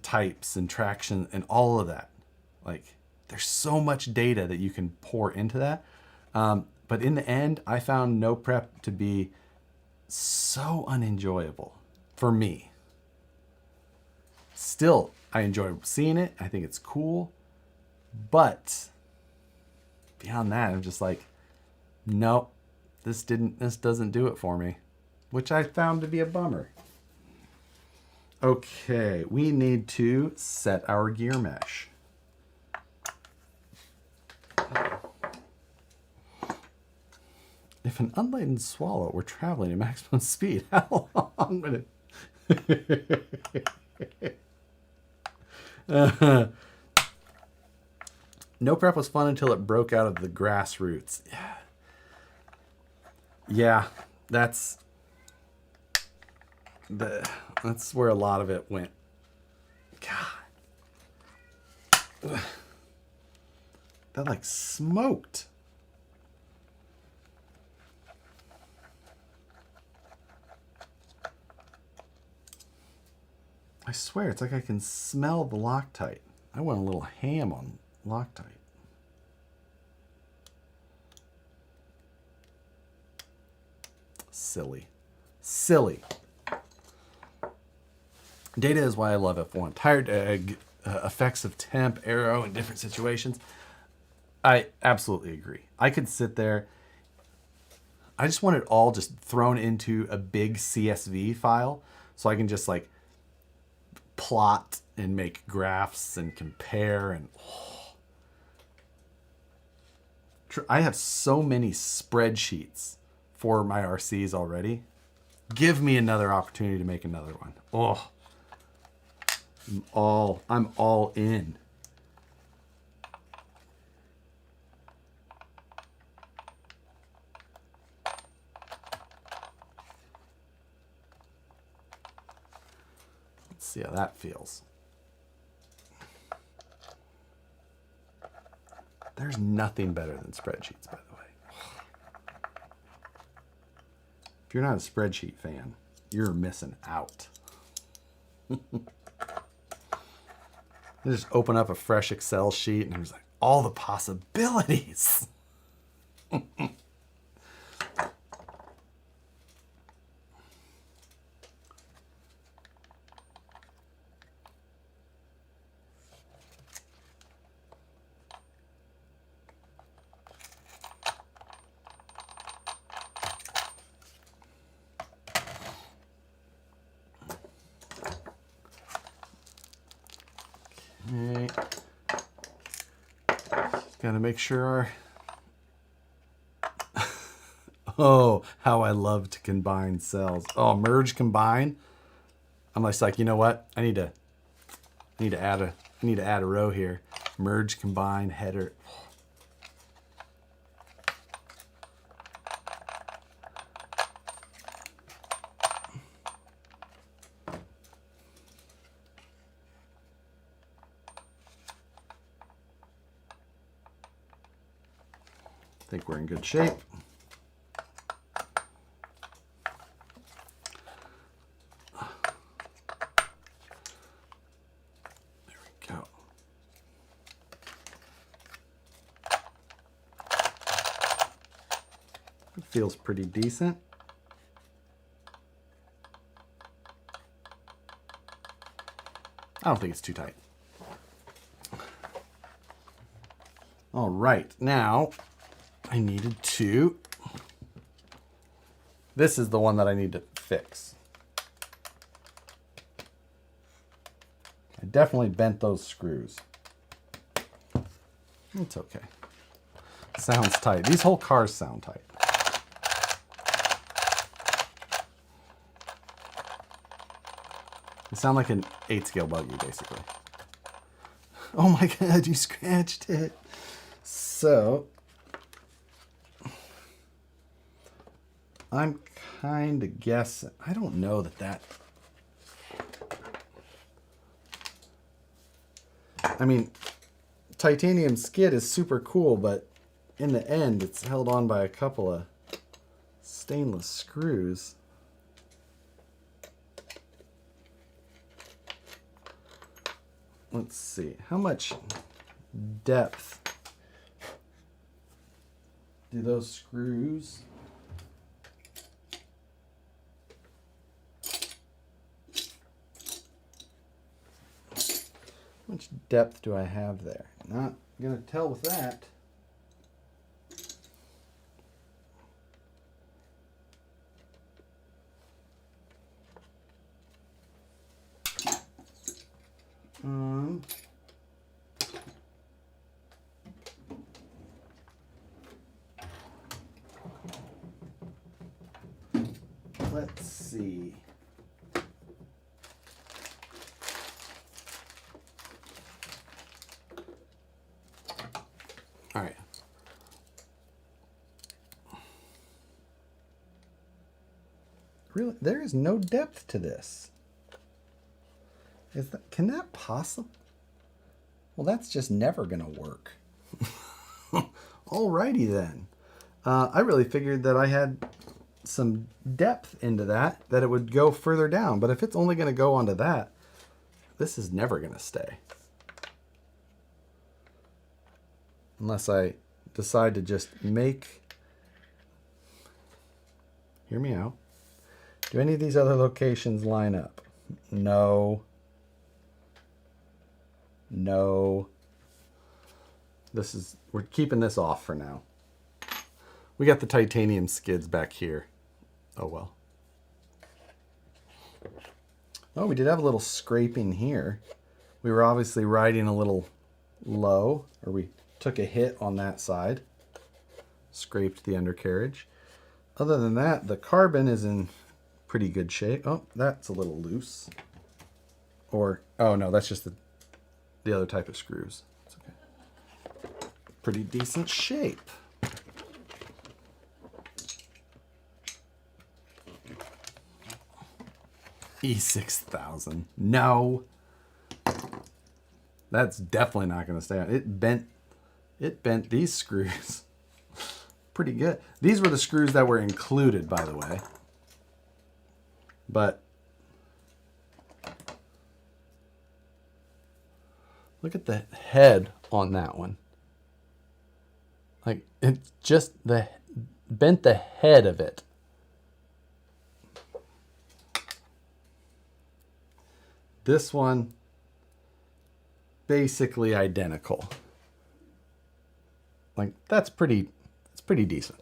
types and traction and all of that. Like, there's so much data that you can pour into that. But in the end, I found no prep to be so unenjoyable for me. Still, I enjoy seeing it. I think it's cool. But beyond that, I'm just like, nope, this doesn't do it for me, which I found to be a bummer. Okay, we need to set our gear mesh. If an unladen swallow were traveling at maximum speed, how long would it... No prep was fun until it broke out of the grassroots. Yeah, that's where a lot of it went. God. That like smoked. I swear, it's like I can smell the Loctite. I went a little ham on Loctite. Silly. Silly. Data is why I love F1. Tired effects of temp, aero in different situations. I absolutely agree. I could sit there. I just want it all just thrown into a big CSV file so I can just like plot and make graphs and compare and I have so many spreadsheets for my RCs already. Give me another opportunity to make another one. Oh, I'm all in. Let's see how that feels. There's nothing better than spreadsheets, by the way. If you're not a spreadsheet fan, you're missing out. You just open up a fresh Excel sheet and there's like all the possibilities. Okay. Gotta make sure our... Oh, how I love to combine cells. Oh, merge combine. I'm just like, you know what? I need to add a row here. Merge combine header. I think we're in good shape. There we go. It feels pretty decent. I don't think it's too tight. All right, now I needed to, this is the one that I need to fix. I definitely bent those screws. It's okay. Sounds tight. These whole cars sound tight. They sound like an 8-scale buggy, basically. Oh my God, you scratched it. So, I'm kind of guessing. I don't know that. I mean, titanium skid is super cool, but in the end, it's held on by a couple of stainless screws. Let's see. How much depth do those screws? How much depth do I have there? Not gonna tell with that. Let's see. All right. Really, there is no depth to this. Can that possibly? Well, that's just never gonna work. Alrighty then. I really figured that I had some depth into that it would go further down. But if it's only gonna go onto that, this is never gonna stay. Unless I decide to just make... Hear me out. Do any of these other locations line up? No. No. We're keeping this off for now. We got the titanium skids back here. Oh well. Oh, we did have a little scraping here. We were obviously riding a little low, or we took a hit on that side. Scraped the undercarriage. Other than that, the carbon is in pretty good shape. Oh, that's a little loose. Or, oh no, that's just the other type of screws. It's okay. Pretty decent shape. E6000. No. That's definitely not going to stay on. It bent these screws. Pretty good. These were the screws that were included, by the way. But look at the head on that one. Like, it's just bent the head of it. This one, basically identical. Like, it's pretty decent.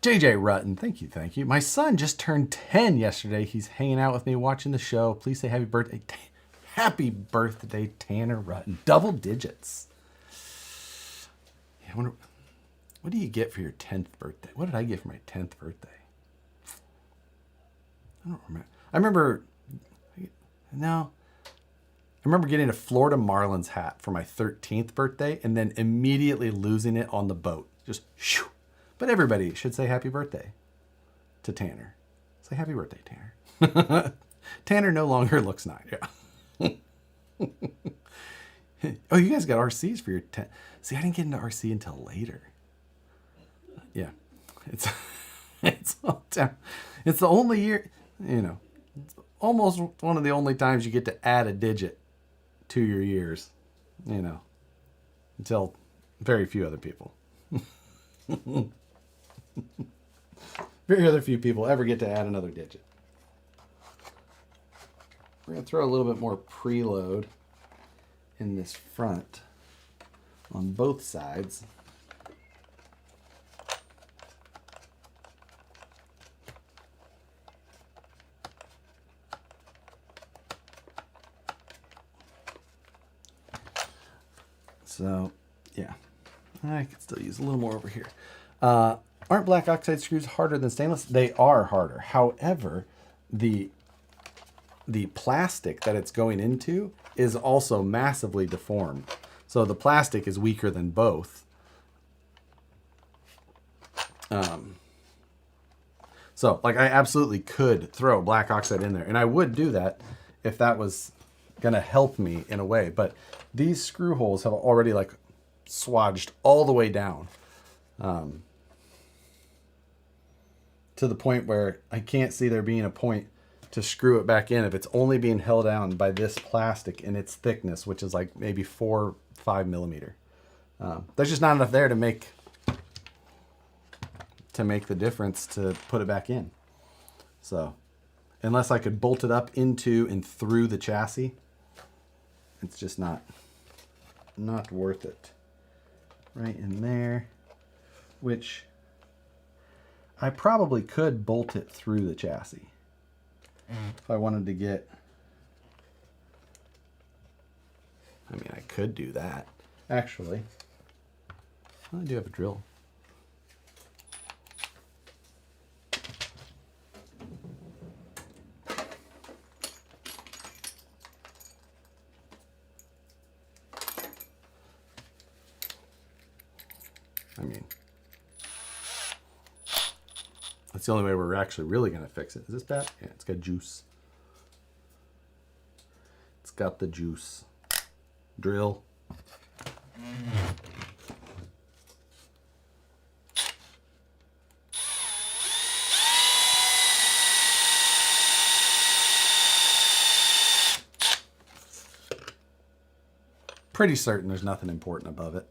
JJ Rutten, thank you. My son just turned 10 yesterday. He's hanging out with me watching the show. Please say happy birthday. Happy birthday, Tanner Rutten. Double digits. Yeah, I wonder, what do you get for your 10th birthday? What did I get for my 10th birthday? I don't remember. I remember getting a Florida Marlins hat for my 13th birthday and then immediately losing it on the boat. Just shoo. But everybody should say happy birthday to Tanner. Say happy birthday, Tanner. Tanner no longer looks 9. Yeah. Oh, you guys got RCs for your 10. See, I didn't get into RC until later. Yeah. It's all down. It's the only year, it's almost one of the only times you get to add a digit to your years, until very few other people. Very other few people ever get to add another digit. We're going to throw a little bit more preload in this front on both sides. So, yeah, I could still use a little more over here. Aren't black oxide screws harder than stainless? They are harder. However, the plastic that it's going into is also massively deformed. So the plastic is weaker than both. So, like, I absolutely could throw black oxide in there, and I would do that if that was going to help me in a way. But these screw holes have already, like, swaged all the way down. To the point where I can't see there being a point to screw it back in if it's only being held down by this plastic and its thickness, which is like maybe 4 or 5 millimeter. There's just not enough there to make the difference to put it back in. So unless I could bolt it up into and through the chassis, it's just not worth it. Right in there, which I probably could bolt it through the chassis. if I wanted to get, I mean, I could do that. Actually, I do have a drill. I mean, that's the only way we're actually really going to fix it. Is this bad? Yeah, it's got juice. It's got the juice. Drill. Pretty certain there's nothing important above it.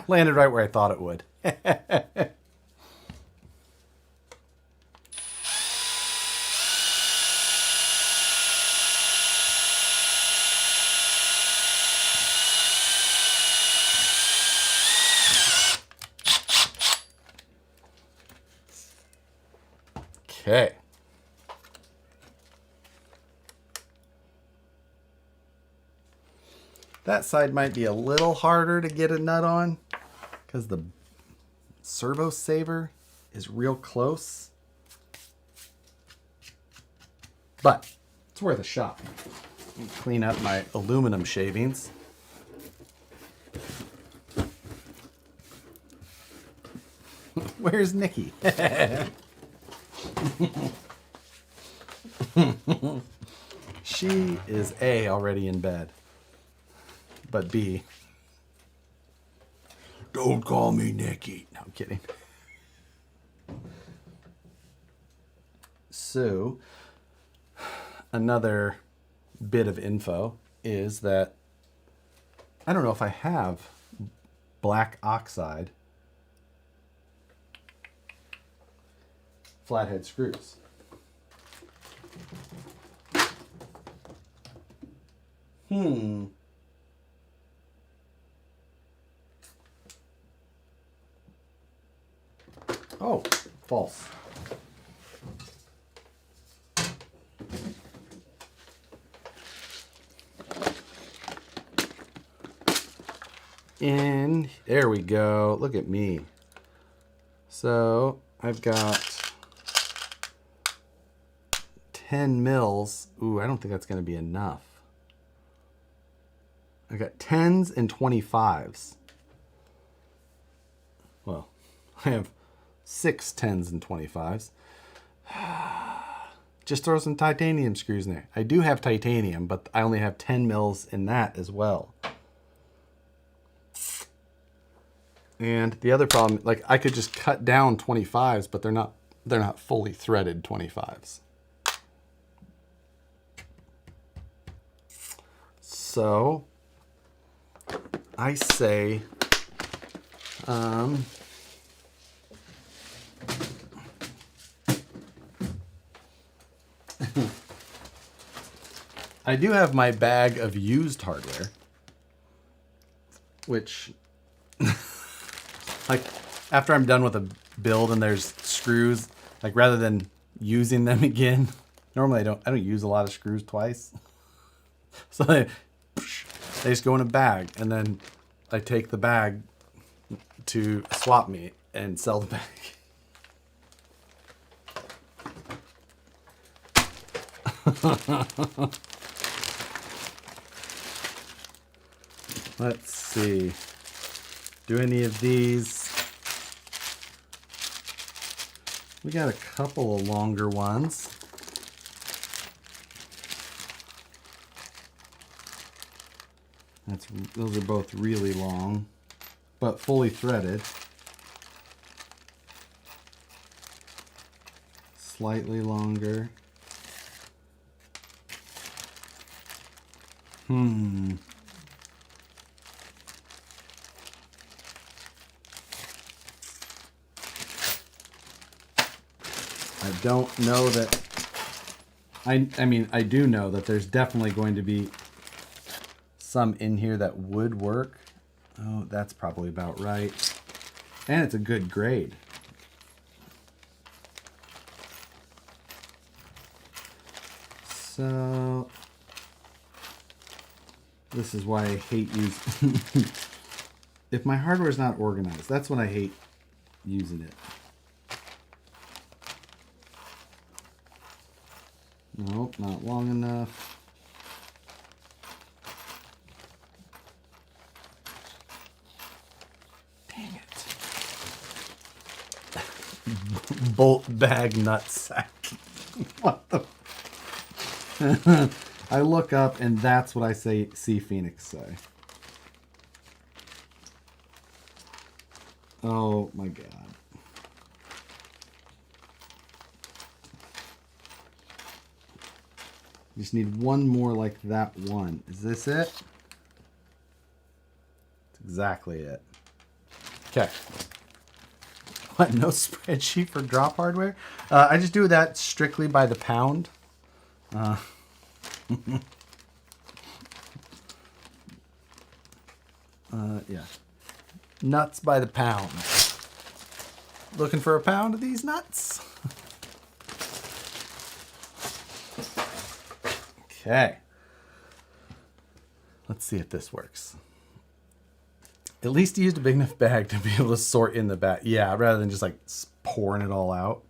Landed right where I thought it would. Okay. That side might be a little harder to get a nut on because the servo saver is real close. But it's worth a shot. Clean up my aluminum shavings. Where's Nikki? She is A, already in bed. But B, don't call me Nikki. No, I'm kidding. So, another bit of info is that I don't know if I have black oxide flathead screws. Oh, false. And there we go. Look at me. So I've got 10 mils. Ooh, I don't think that's going to be enough. I got 10s and 25s. Well, I have 6 10s and 25s. Just throw some titanium screws in there. I do have titanium, but I only have 10 mils in that as well. And the other problem, like I could just cut down 25s, but they're not fully threaded 25s. So I say I do have my bag of used hardware, which like after I'm done with a build and there's screws, like rather than using them again, normally I don't use a lot of screws twice. So they just go in a bag, and then I take the bag to swap meet and sell the bag. Let's see. Do any of these? We got a couple of longer ones. Those are both really long, but fully threaded. Slightly longer. I don't know that, I mean, I do know that there's definitely going to be some in here that would work. Oh, that's probably about right. And it's a good grade. So this is why I hate using. If my hardware is not organized, that's when I hate using it. Nope, not long enough. Dang it. Bolt bag nutsack. What the? I look up and that's what I see Phoenix say. Oh my god. Just need one more like that one. Is this it? That's exactly it. Okay. What, no spreadsheet for drop hardware? I just do that strictly by the pound. Yeah. Nuts by the pound. Looking for a pound of these nuts? Okay. Let's see if this works. At least he used a big enough bag to be able to sort in the bag. Yeah, rather than just like pouring it all out.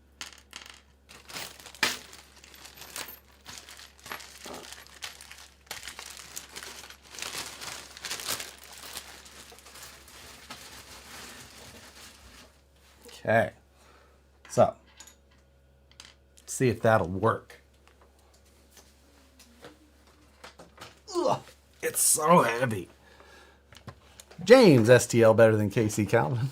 Okay. So, let's see if that'll work. Ugh, it's so heavy. James STL better than KC Calvin.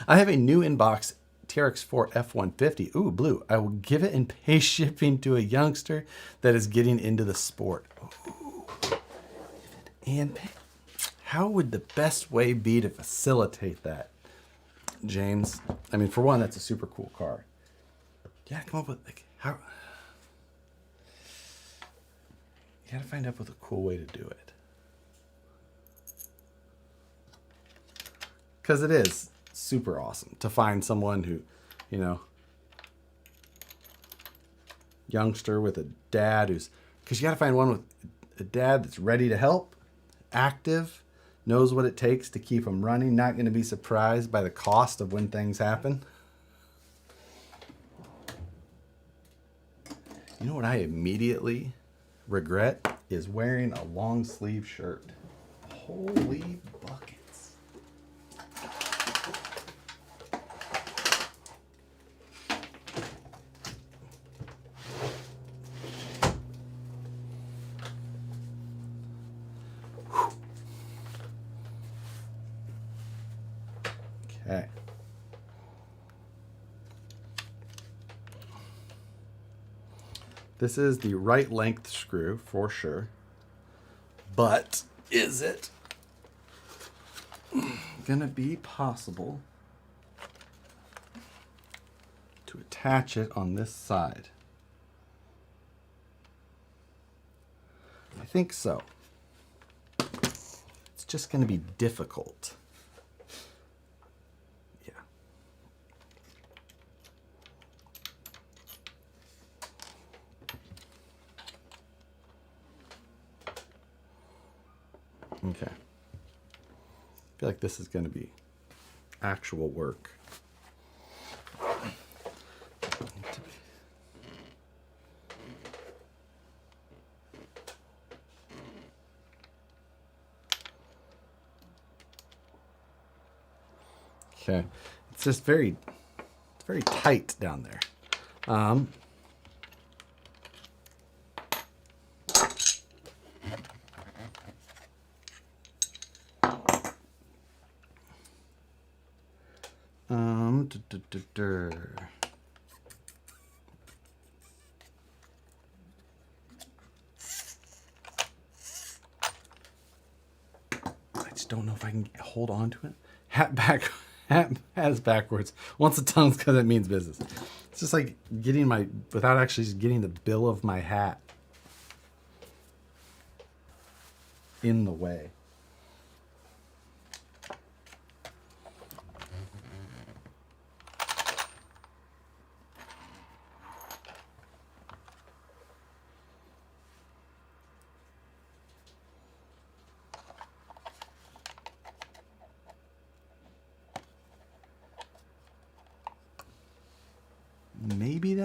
I have a new inbox TRX4 F150. Ooh, blue. I will give it and pay shipping to a youngster that is getting into the sport. Ooh. And how would the best way be to facilitate that, James? I mean, for one, that's a super cool car. You gotta come up with like how. You gotta find out with a cool way to do it. Because it is super awesome to find someone who, you know, youngster with a dad who's, because you got to find one with a dad that's ready to help, active, knows what it takes to keep them running, not going to be surprised by the cost of when things happen. You know what I immediately regret is wearing a long sleeve shirt. Holy buckets. Okay. This is the right length screw for sure. But is it gonna be possible to attach it on this side? I think so. It's just gonna be difficult. Okay. I feel like this is going to be actual work. Okay. It's just very tight down there. I just don't know if I can hold on to it. Hat is backwards. Once the tongue's because it means business. It's just like getting without actually just getting the bill of my hat in the way.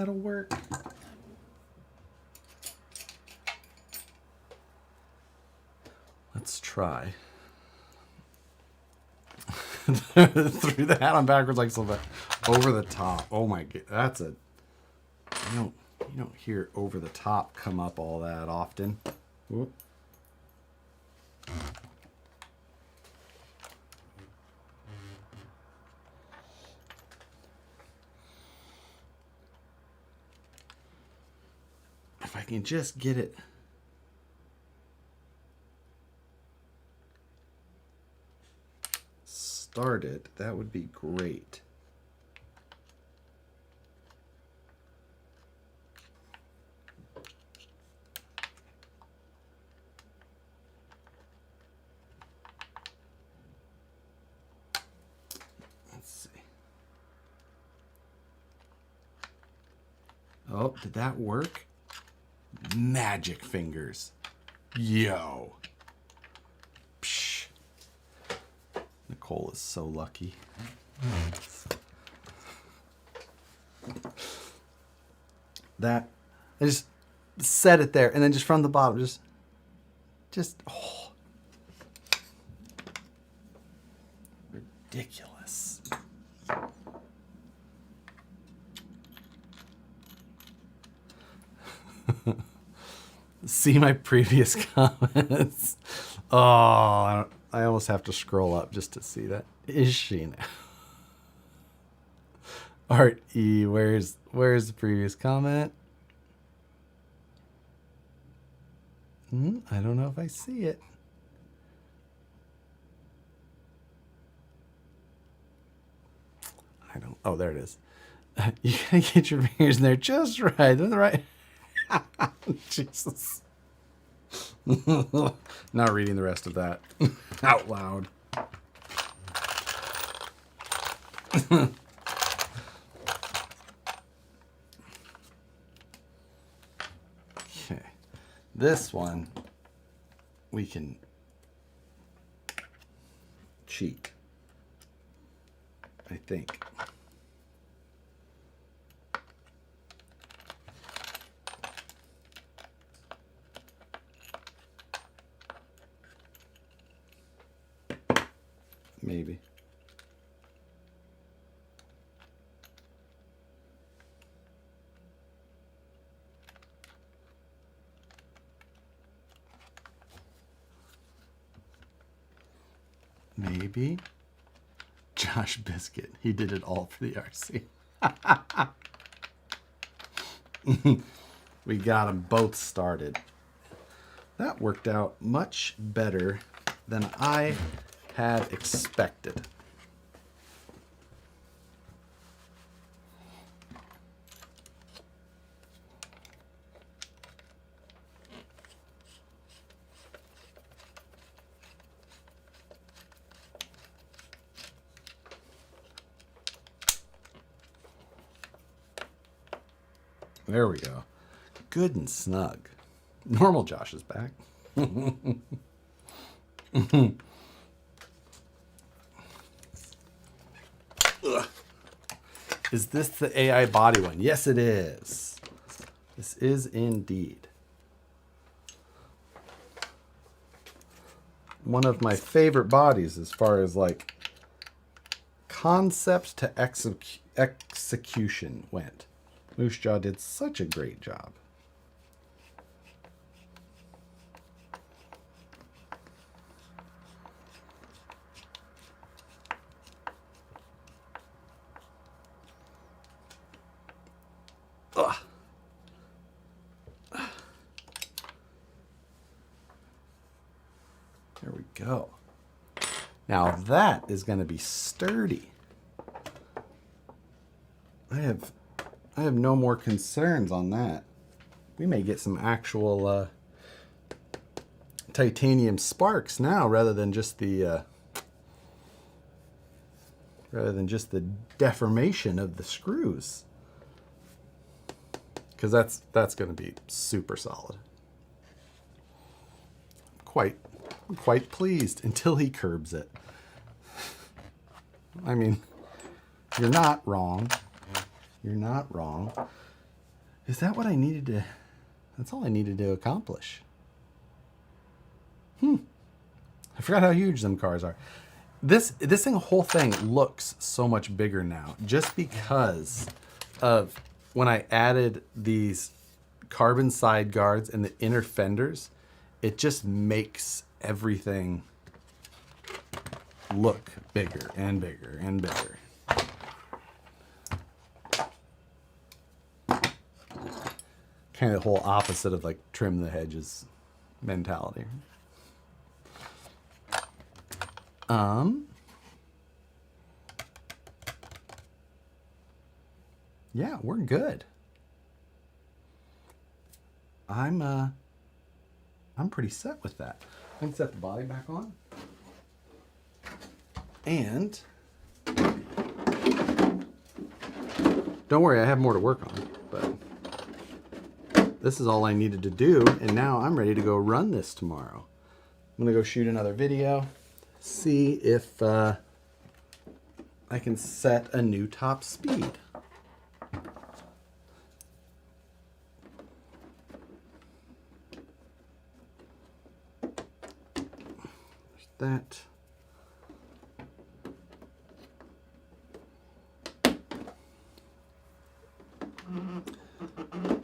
that'll work. Let's try. Threw the hat on backwards like so, over the top. Oh my god, that's a. You don't hear over the top come up all that often. Whoop. If I can just get it started, that would be great. Let's see. Oh, did that work? Magic fingers. Yo. Psh. Nicole is so lucky. That, I just set it there, and then just from the bottom, oh. Ridiculous. See my previous comments. Oh, I almost have to scroll up just to see that. Is she now? Art E, where's the previous comment? I don't know if I see it. Oh, there it is. You gotta get your fingers in there just right. The right. Jesus. Not reading the rest of that out loud. Okay. This one we can cheat, I think. Maybe. Maybe. Josh Biscuit. He did it all for the RC. We got them both started. That worked out much better than I had expected. There we go. Good and snug. Normal Josh is back. Is this the AI body one? Yes, it is. This is indeed. One of my favorite bodies as far as like concept to execution went. Moose Jaw did such a great job. Ugh. There we go. Now that is going to be sturdy. I have no more concerns on that. We may get some actual titanium sparks now rather than just the deformation of the screws. Because that's going to be super solid. I'm quite pleased until he curbs it. I mean, you're not wrong. You're not wrong. Is that what I needed to... That's all I needed to accomplish. I forgot how huge them cars are. This whole thing looks so much bigger now just because of when I added these carbon side guards and the inner fenders. It just makes everything look bigger and bigger and bigger. Kind of the whole opposite of like trim the hedges mentality. Yeah, we're good. I'm pretty set with that. I can set the body back on. And don't worry, I have more to work on, but this is all I needed to do, and now I'm ready to go run this tomorrow. I'm gonna go shoot another video, see if I can set a new top speed. There's that.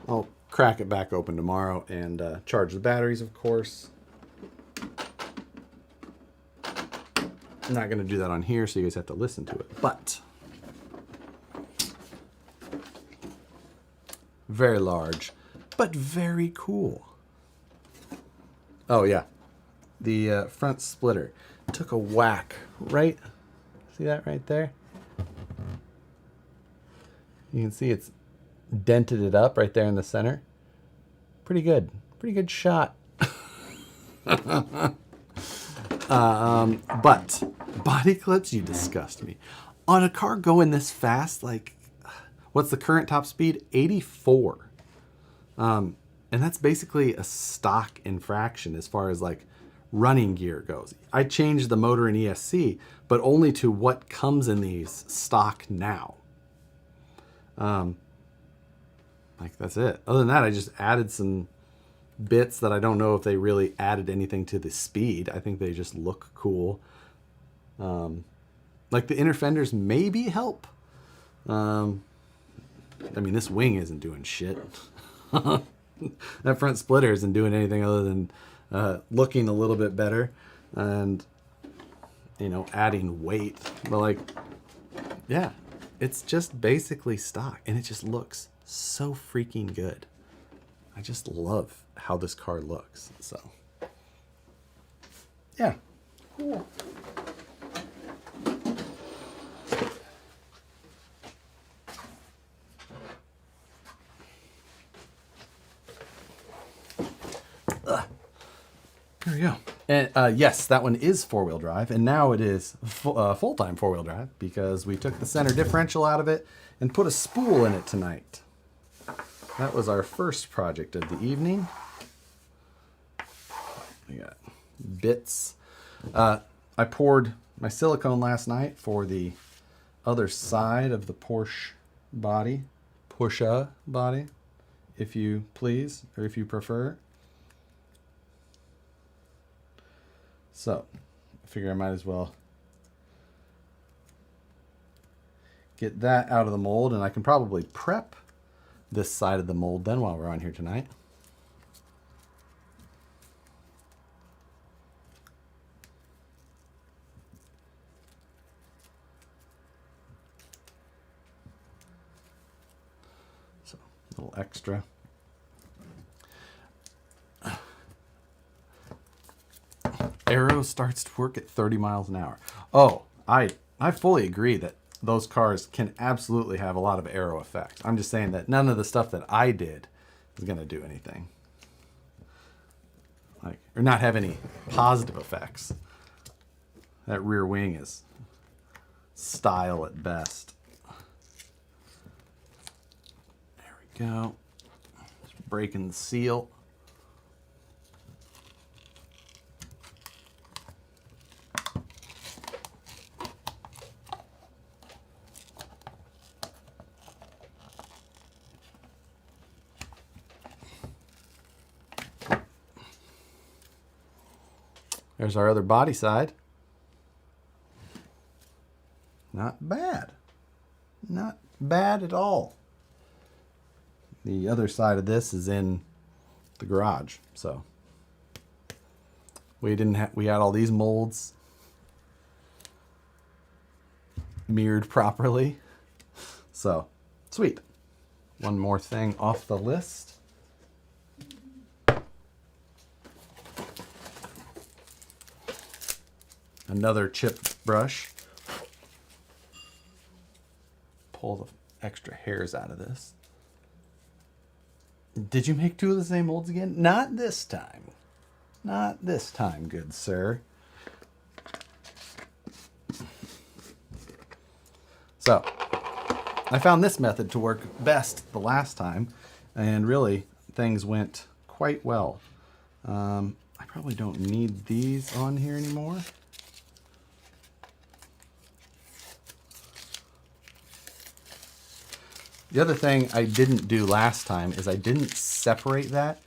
I'll crack it back open tomorrow and charge the batteries, of course. I'm not going to do that on here, so you guys have to listen to it. But very large, but very cool. Oh, yeah. The front splitter took a whack, right? See that right there? You can see it's dented it up right there in the center. Pretty good. Pretty good shot. But body clips, you disgust me. On a car going this fast, like, what's the current top speed? 84. And that's basically a stock infraction as far as like running gear goes. I changed the motor in ESC, but only to what comes in these stock now. Like that's it. Other than that, I just added some bits that I don't know if they really added anything to the speed. I think they just look cool. Like the inner fenders maybe help. I mean, this wing isn't doing shit. That front splitter isn't doing anything other than looking a little bit better and, you know, adding weight. But like, yeah, it's just basically stock and it just looks so freaking good. I just love how this car looks. So, yeah. Cool. There we go. And yes, that one is four-wheel drive, and now it is full-time four-wheel drive because we took the center differential out of it and put a spool in it tonight. That was our first project of the evening. We got bits. I poured my silicone last night for the other side of the Porsche body, if you please, or if you prefer. So, I figure I might as well get that out of the mold, and I can probably prep this side of the mold then while we're on here tonight. So, a little extra. Arrow starts to work at 30 miles an hour. Oh, I fully agree that those cars can absolutely have a lot of aero effects. I'm just saying that none of the stuff that I did is going to do anything. Like, or not have any positive effects. That rear wing is style at best. There we go. Just breaking the seal. There's our other body side. Not bad. Not bad at all. The other side of this is in the garage, so we had all these molds mirrored properly. So, sweet. One more thing off the list. Another chipped brush. Pull the extra hairs out of this. Did you make two of the same molds again? Not this time. Not this time, good sir. So, I found this method to work best the last time, and really, things went quite well. I probably don't need these on here anymore. The other thing I didn't do last time is I didn't separate that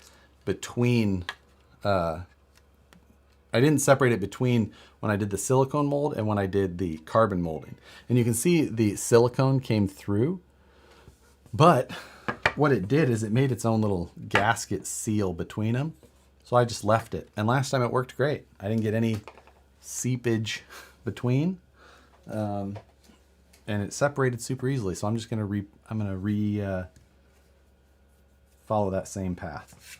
between, I didn't separate it between when I did the silicone mold and when I did the carbon molding. And you can see the silicone came through, but what it did is it made its own little gasket seal between them. So I just left it. And last time it worked great. I didn't get any seepage between. And it separated super easily. So I'm just gonna follow that same path.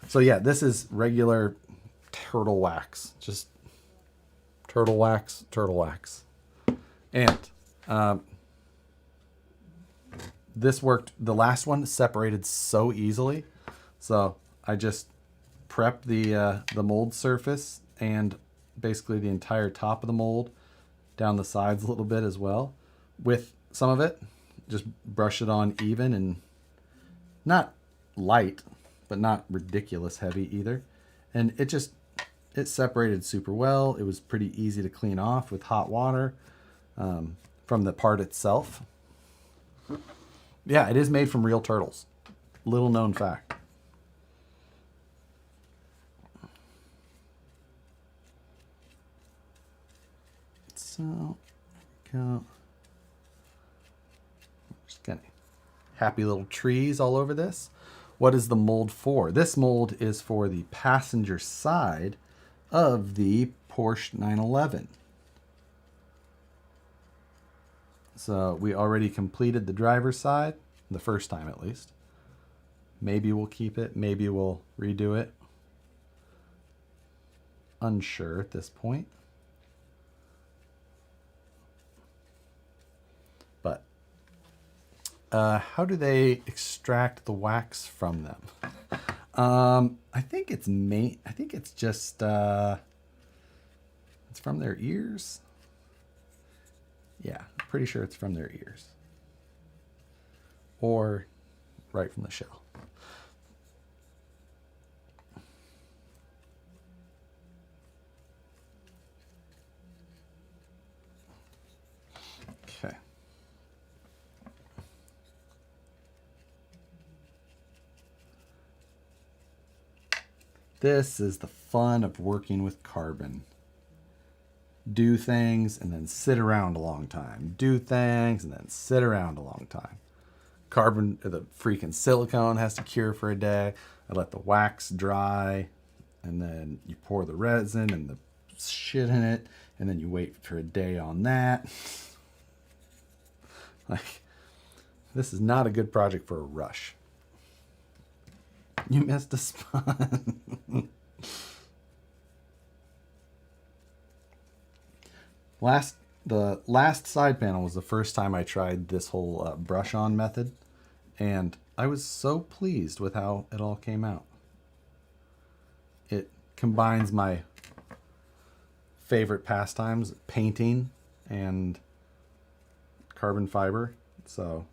So yeah, this is regular turtle wax, just turtle wax. And this worked. The last one separated so easily. So I just prepped the mold surface and basically the entire top of the mold, down the sides a little bit as well. With some of it, just brush it on even and not light, but not ridiculous heavy either. And it separated super well. It was pretty easy to clean off with hot water from the part itself. Yeah, it is made from real turtles. Little known fact. So, go. Just gonna happy little trees all over this. What is the mold for? This mold is for the passenger side of the Porsche 911. So we already completed the driver's side, the first time at least. Maybe we'll keep it, maybe we'll redo it. Unsure at this point. But how do they extract the wax from them? I think it's just it's from their ears. Yeah, pretty sure it's from their ears. Or right from the shell. Okay. This is the fun of working with carbon. Do things and then sit around a long time. Do things and then sit around a long time. Carbon, the freaking silicone has to cure for a day. I let the wax dry, and then you pour the resin and the shit in it, and then you wait for a day on that. Like, this is not a good project for a rush. You missed a spot. The last side panel was the first time I tried this whole brush on method, and I was so pleased with how it all came out. It combines my favorite pastimes, painting and carbon fiber. So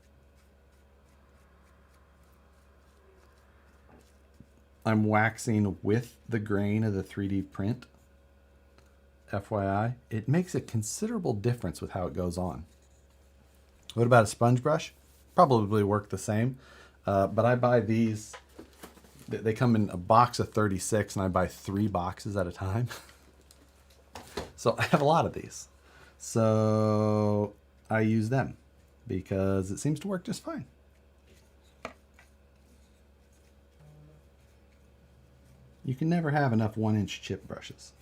I'm waxing with the grain of the 3D print. FYI, it makes a considerable difference with how it goes on. What about a sponge brush? Probably work the same, but I buy these. They come in a box of 36, and I buy 3 boxes at a time. So I have a lot of these. So I use them because it seems to work just fine. You can never have enough 1-inch chip brushes.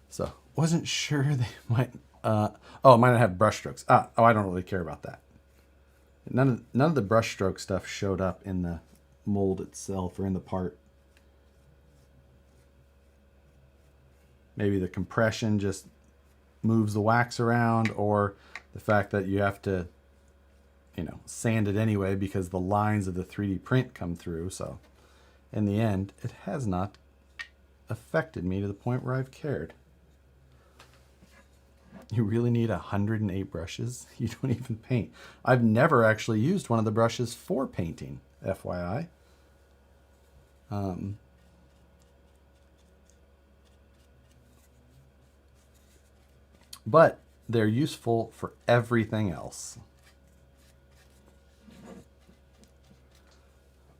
So wasn't sure they might, oh, it might not have brush strokes. Oh, I don't really care about that. None of the brush stroke stuff showed up in the mold itself or in the part. Maybe the compression just moves the wax around, or the fact that you have to, sand it anyway because the lines of the 3D print come through. So in the end, it has not affected me to the point where I've cared. You really need 108 brushes? You don't even paint. I've never actually used one of the brushes for painting, FYI. But they're useful for everything else.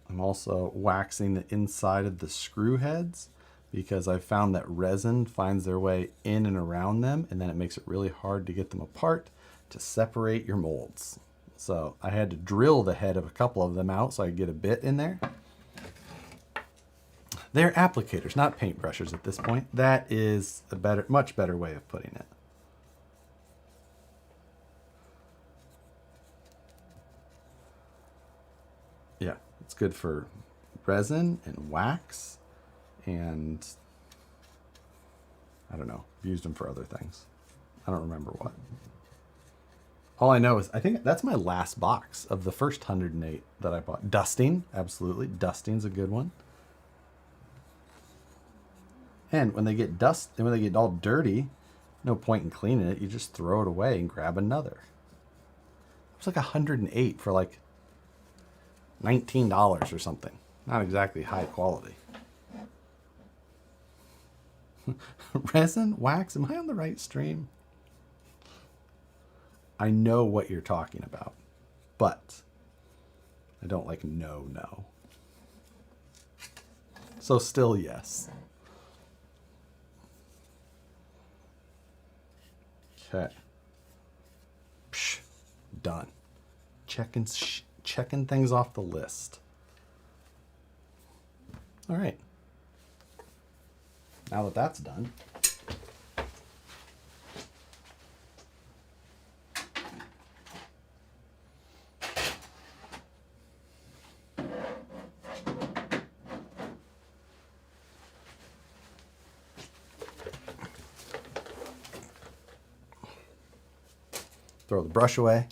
I'm also waxing the inside of the screw heads because I've found that resin finds their way in and around them, and then it makes it really hard to get them apart to separate your molds. So I had to drill the head of a couple of them out so I could get a bit in there. They're applicators, not paintbrushes at this point. That is a much better way of putting it. Yeah, it's good for resin and wax, and I don't know, used them for other things. I don't remember what. All I know is I think that's my last box of the first 108 that I bought. Dusting, absolutely. Dusting's a good one. And when they get when they get all dirty, no point in cleaning it. You just throw it away and grab another. It was like 108 for like $19 or something. Not exactly high quality. Resin, wax, am I on the right stream? I know what you're talking about, but I don't like no. So still yes. Okay. Psh, done. Checking things off the list. All right. Now that that's done, throw the brush away.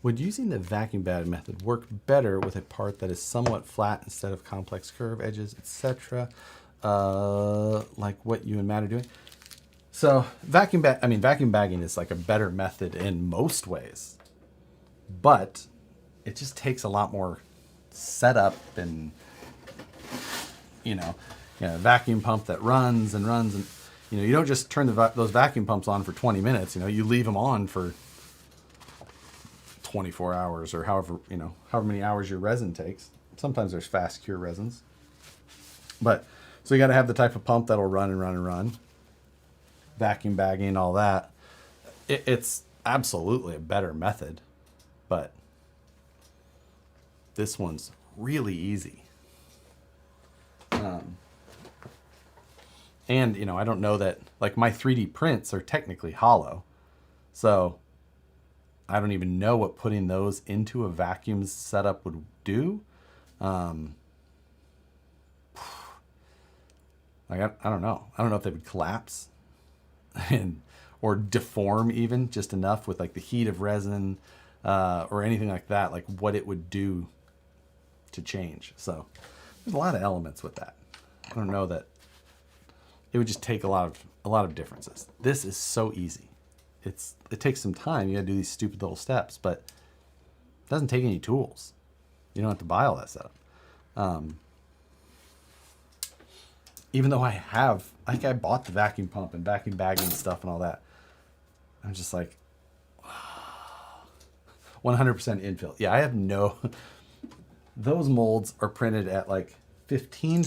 Would using the vacuum bag method work better with a part that is somewhat flat instead of complex curve edges, etc., like what you and Matt are doing? So vacuum bagging is like a better method in most ways, but it just takes a lot more setup and vacuum pump that runs and you don't just turn those vacuum pumps on for 20 minutes. You leave them on for 24 hours or however many hours your resin takes. Sometimes there's fast cure resins. But so you got to have the type of pump that'll run and run and run. Vacuum bagging, all that. It's absolutely a better method, but this one's really easy. And I don't know that, like, my 3D prints are technically hollow, so I don't even know what putting those into a vacuum setup would do. I don't know. I don't know if they would collapse or deform even just enough with like the heat of resin or anything like that, like what it would do to change. So there's a lot of elements with that. I don't know that it would just take a lot of differences. This is so easy. It takes some time. You got to do these stupid little steps, but it doesn't take any tools. You don't have to buy all that setup. Even though I bought the vacuum pump and vacuum bagging stuff and all that. I'm just like, infill. Yeah, I have no... Those molds are printed at like 15%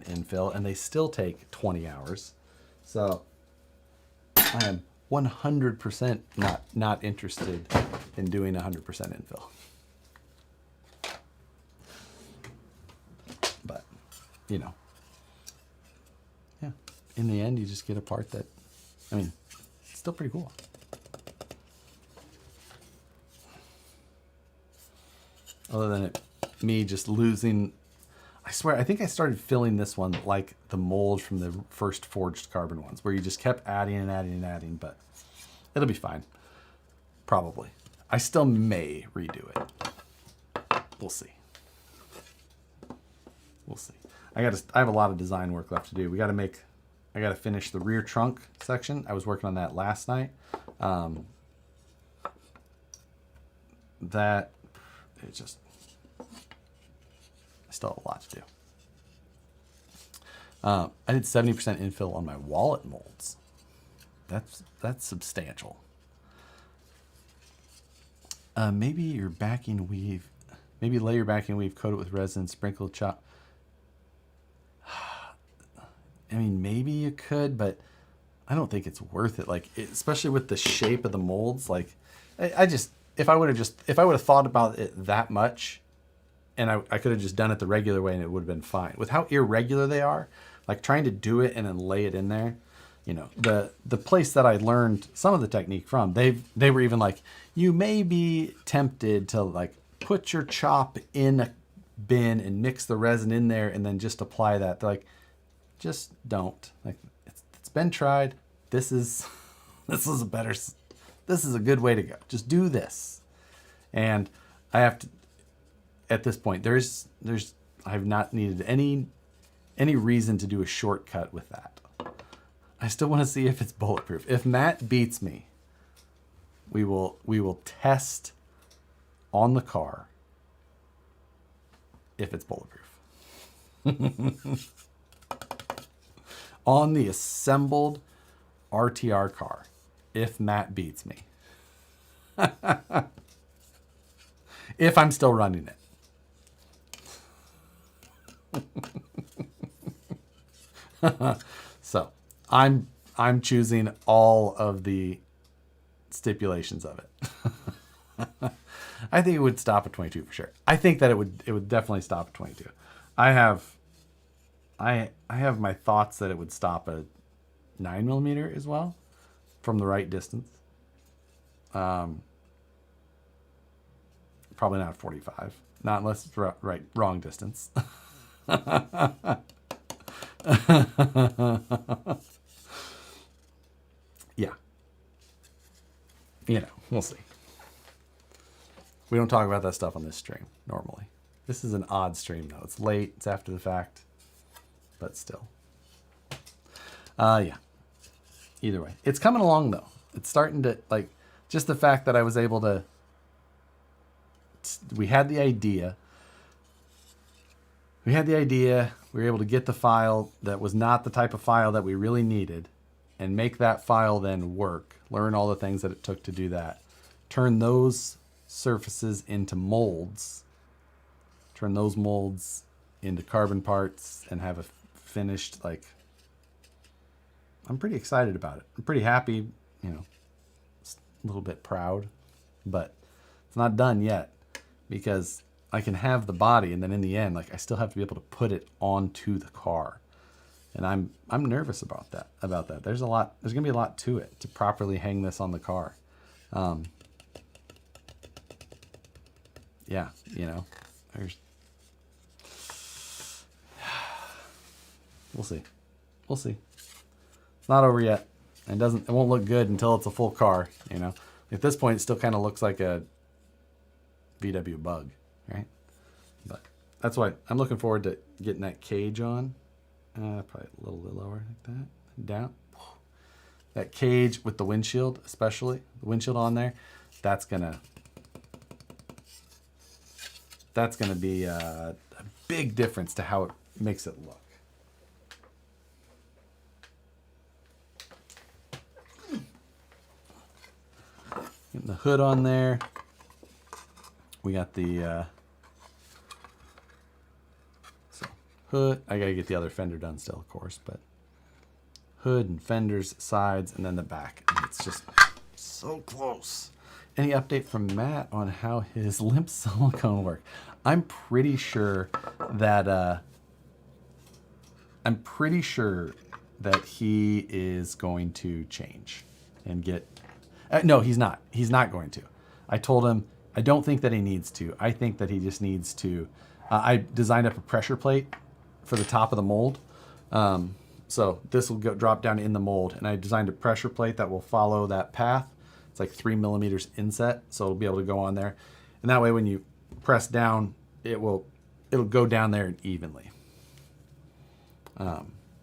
infill, and they still take 20 hours. So I am 100% not interested in doing 100% infill. But, you know, yeah, in the end, you just get a part that, I mean, it's still pretty cool. Other than me just losing, I swear, I think I started filling this one like the mold from the first forged carbon ones, where you just kept adding and adding and adding, but it'll be fine. Probably. I still may redo it. We'll see. We'll see. I have a lot of design work left to do. I got to finish the rear trunk section. I was working on that last night. I still have a lot to do. I did 70% infill on my wallet molds. That's substantial. Maybe your backing weave, maybe lay your backing weave, coat it with resin, sprinkle chop. I mean, maybe you could, but I don't think it's worth it. Like, especially with the shape of the molds. Like, if I would have thought about it that much, and I could have just done it the regular way and it would have been fine. With how irregular they are, like trying to do it and then lay it in there, you know, the place that I learned some of the technique from, they were even like, you may be tempted to like put your chop in a bin and mix the resin in there and then just apply that. They're like, just don't. Like, it's been tried. This is a good way to go. Just do this. And I have to, at this point, I have not needed any reason to do a shortcut with that. I still want to see if it's bulletproof. If Matt beats me, we will test on the car if it's bulletproof. On the assembled RTR car, if Matt beats me. If I'm still running it. So I'm choosing all of the stipulations of it. I think it would stop at 22 for sure. I think that it would definitely stop at 22. I have my thoughts that it would stop at 9mm as well, from the right distance. Probably not at 45, not unless it's wrong distance. Yeah. You know, we'll see. We don't talk about that stuff on this stream normally. This is an odd stream though. It's late, it's after the fact, but still. Yeah. Either way, it's coming along though. It's starting to, like, just the fact that I was able to, we had the idea. We were able to get the file that was not the type of file that we really needed and make that file then work, learn all the things that it took to do that, turn those surfaces into molds, turn those molds into carbon parts and have a finished, like, I'm pretty excited about it. I'm pretty happy, you know, a little bit proud, but it's not done yet because I can have the body, and then in the end, like, I still have to be able to put it onto the car. And I'm nervous about that. There's gonna be a lot to it to properly hang this on the car. Yeah, you know, we'll see. It's not over yet. It won't look good until it's a full car, you know. At this point, it still kind of looks like a VW Bug, right? But that's why I'm looking forward to getting that cage on. Probably a little bit lower like that. Down. That cage with the windshield, especially the windshield on there, that's gonna be a big difference to how it makes it look. Getting the hood on there. we got the so hood. I gotta get the other fender done still, of course, but hood and fenders, sides, and then the back. And it's just so close. Any update from Matt on how his limp silicone work? I'm pretty sure that he is going to change and get. No, he's not. He's not going to. I told him I don't think that he needs to. I think that he just needs to. I designed up a pressure plate for the top of the mold. So this will drop down in the mold, and I designed a pressure plate that will follow that path. It's like 3 millimeters inset, so it'll be able to go on there, and that way when you press down, it'll go down there evenly.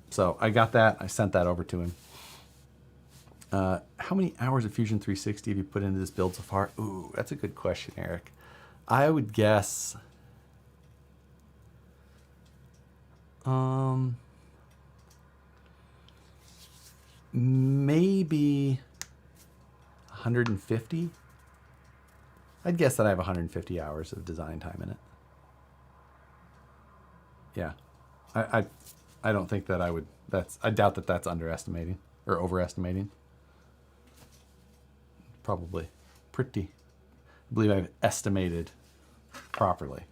So I got that. I sent that over to him. How many hours of Fusion 360 have you put into this build so far? Ooh, that's a good question, Eric. I would guess maybe 150. I'd guess that I have 150 hours of design time in it. Yeah. I don't think that I would. I doubt that that's underestimating or overestimating. Probably pretty. I believe I've estimated properly.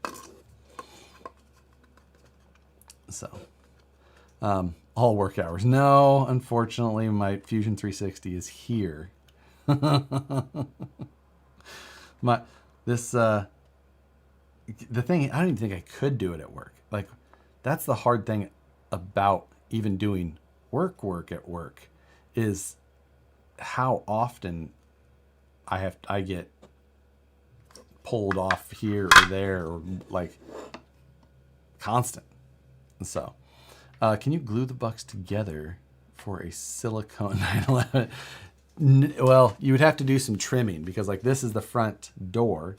So, all work hours. No, unfortunately, my Fusion 360 is here. The thing, I don't even think I could do it at work. Like, that's the hard thing about even doing work at work, is how often I get pulled off here or there, or like constant. And so, can you glue the bucks together for a silicone 911? Well, you would have to do some trimming, because like this is the front door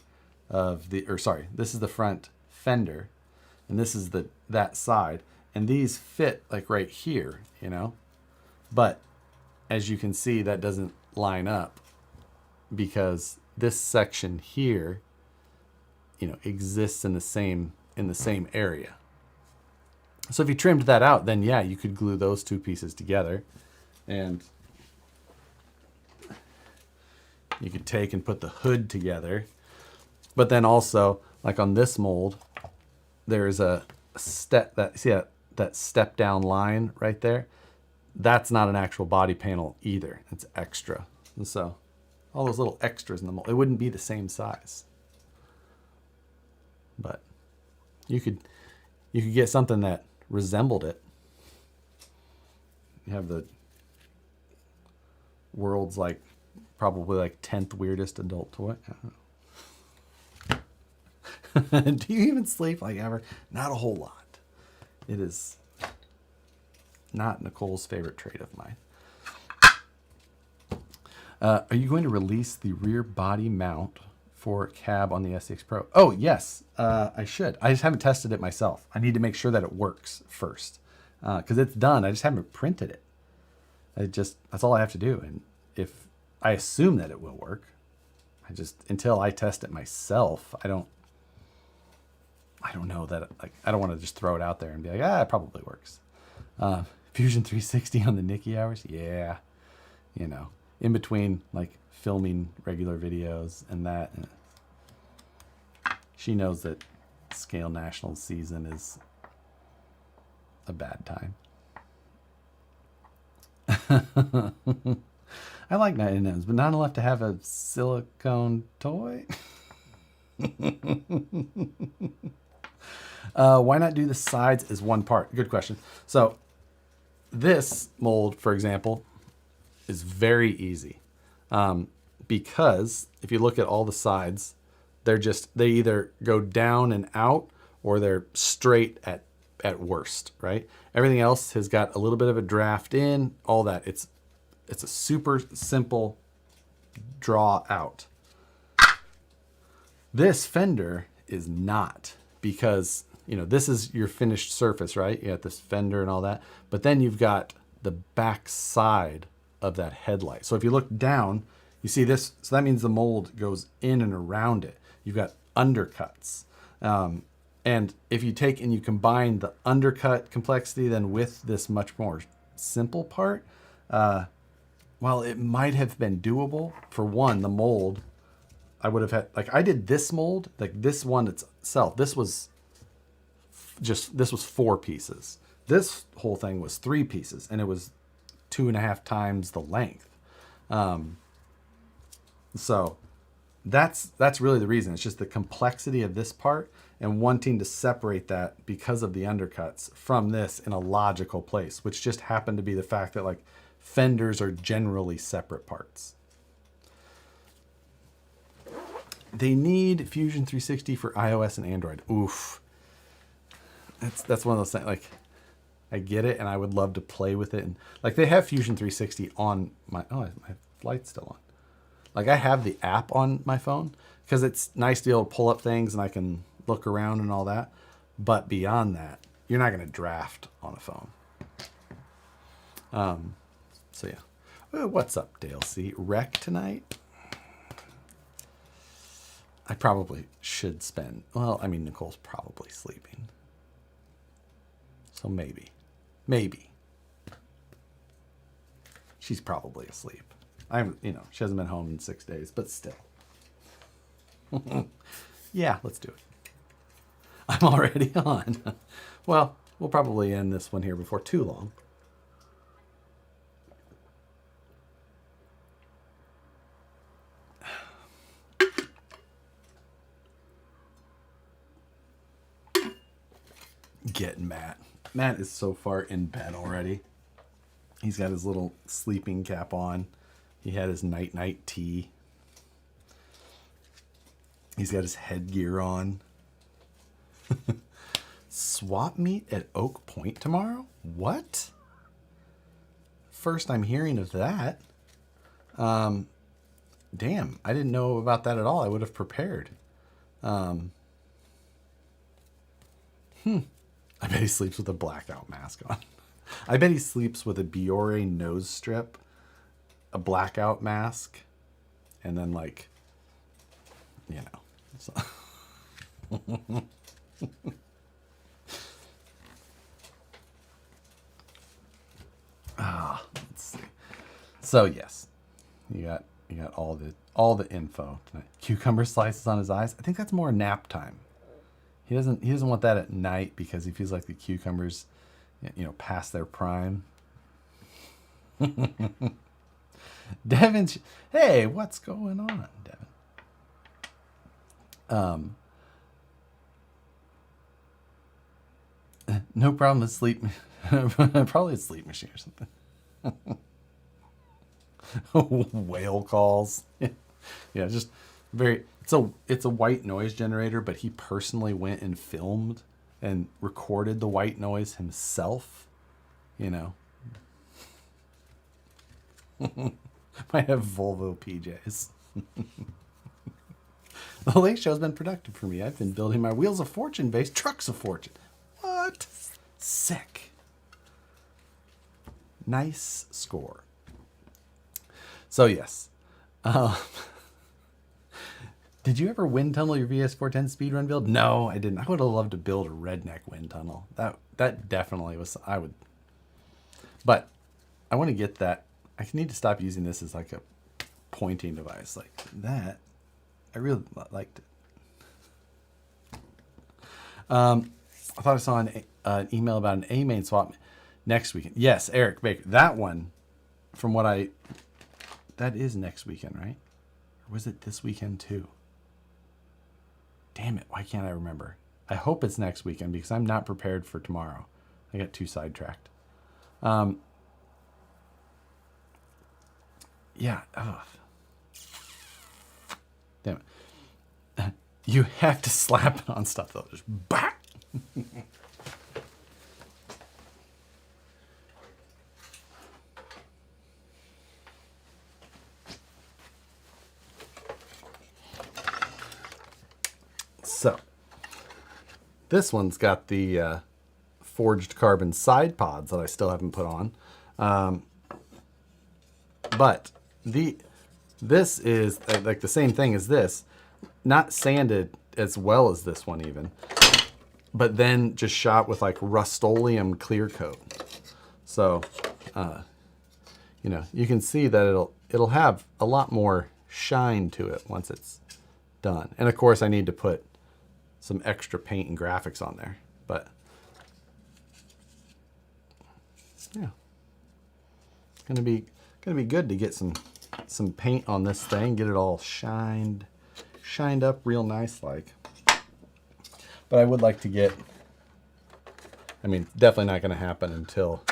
of this is the front fender, and this is that side, and these fit like right here, you know, but as you can see, that doesn't line up because this section here, you know, exists in the same area. So if you trimmed that out, then yeah, you could glue those two pieces together, and you could take and put the hood together. But then also, like on this mold, there's a step that step down line right there. That's not an actual body panel either. It's extra. And so all those little extras in the mold, it wouldn't be the same size. But you could get something that resembled it. You have the world's probably 10th weirdest adult toy. I don't know. Do you even sleep ever? Not a whole lot. It is not Nicole's favorite trait of mine. Are you going to release the rear body mount for cab on the SX Pro? Oh, yes, I should. I just haven't tested it myself. I need to make sure that it works first, because it's done. I just haven't printed it. That's all I have to do. And if I assume that it will work, until I test it myself, I don't know that, I don't want to just throw it out there and be like, it probably works. Fusion 360 on the Nikki hours. Yeah. You know, in between filming regular videos and that, she knows that Scale National season is a bad time. I like 9Ms, but not enough to have a silicone toy. Why not do the sides as one part? Good question. So this mold, for example, is very easy, because if you look at all the sides, they either go down and out, or they're straight at worst, right? Everything else has got a little bit of a draft in, all that. It's a super simple draw out. This fender is not, because, you know, this is your finished surface, right? You got this fender and all that, but then you've got the back side of that headlight. So if you look down, you see this, so that means the mold goes in and around it. You've got undercuts. And if you take and you combine the undercut complexity then with this much more simple part, while it might have been doable, for one, the mold, I would have had, like I did this mold, like this one itself, this was 4 pieces. This whole thing was 3 pieces, and it was 2.5 times the length. So that's really the reason. It's just the complexity of this part and wanting to separate that because of the undercuts from this in a logical place, which just happened to be the fact that like fenders are generally separate parts. They need Fusion 360 for iOS and Android. Oof. That's one of those things, like, I get it, and I would love to play with it. And like, they have Fusion 360 on my light's still on. Like, I have the app on my phone because it's nice to be able to pull up things and I can look around and all that. But beyond that, you're not going to draft on a phone. So yeah. What's up, Dale C? Wreck tonight? I probably should spend, well, I mean, Nicole's probably sleeping. So maybe. She's probably asleep. She hasn't been home in 6 days, but still. Yeah, let's do it. I'm already on. Well, we'll probably end this one here before too long. Getting Matt. Matt is so far in bed already. He's got his little sleeping cap on. He had his night tea. He's got his headgear on. Swap meet at Oak Point tomorrow? What? First I'm hearing of that. Damn, I didn't know about that at all. I would have prepared. I bet he sleeps with a blackout mask on. I bet he sleeps with a Biore nose strip, a blackout mask, and then like, so. Let's see. So yes, you got all the info tonight. Cucumber slices on his eyes. I think that's more nap time. He doesn't want that at night because he feels like the cucumbers, past their prime. Devin, hey, what's going on, Devin? No problem with sleep. Probably a sleep machine or something. Whale calls. Yeah, just very. It's a white noise generator, but he personally went and filmed and recorded the white noise himself. Might have Volvo PJs. The late show's been productive for me. I've been building my Wheels of Fortune base, Trucks of Fortune. What? Sick. Nice score. So yes. Did you ever wind tunnel your VS410 speedrun build? No, I didn't. I would have loved to build a redneck wind tunnel. That definitely was, but I want to get that. I need to stop using this as like a pointing device like that. I really liked it. I thought I saw an email about an A main swap next weekend. Yes, Eric Baker. That one, that is next weekend, right? Or was it this weekend too? Damn it, why can't I remember? I hope it's next weekend because I'm not prepared for tomorrow. I got too sidetracked. Yeah. Oh. Damn it. You have to slap it on stuff though. Just bah! So, this one's got the forged carbon side pods that I still haven't put on. But this is like the same thing as this, not sanded. as well as this one even, but then just shot with like Rust-Oleum clear coat. So, you know, you can see that it'll have a lot more shine to it once it's done. And of course I need to put some extra paint and graphics on there, but yeah, it's gonna be good to get some paint on this thing, get it all shined up real nice like. But I would like to get, I mean, definitely not gonna happen until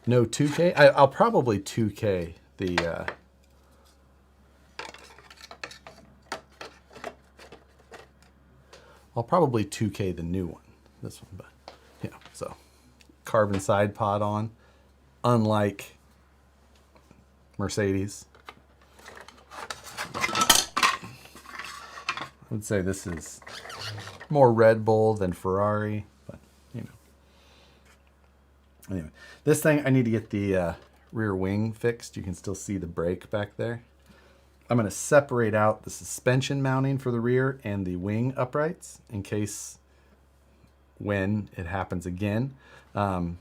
no 2K. I'll probably 2K the I'll probably 2K the new one, this one, but yeah. So carbon side pod on, unlike Mercedes. I would say this is more Red Bull than Ferrari, but you know. Anyway, this thing I need to get the rear wing fixed. You can still see the brake back there. I'm going to separate out the suspension mounting for the rear and the wing uprights in case when it happens again. So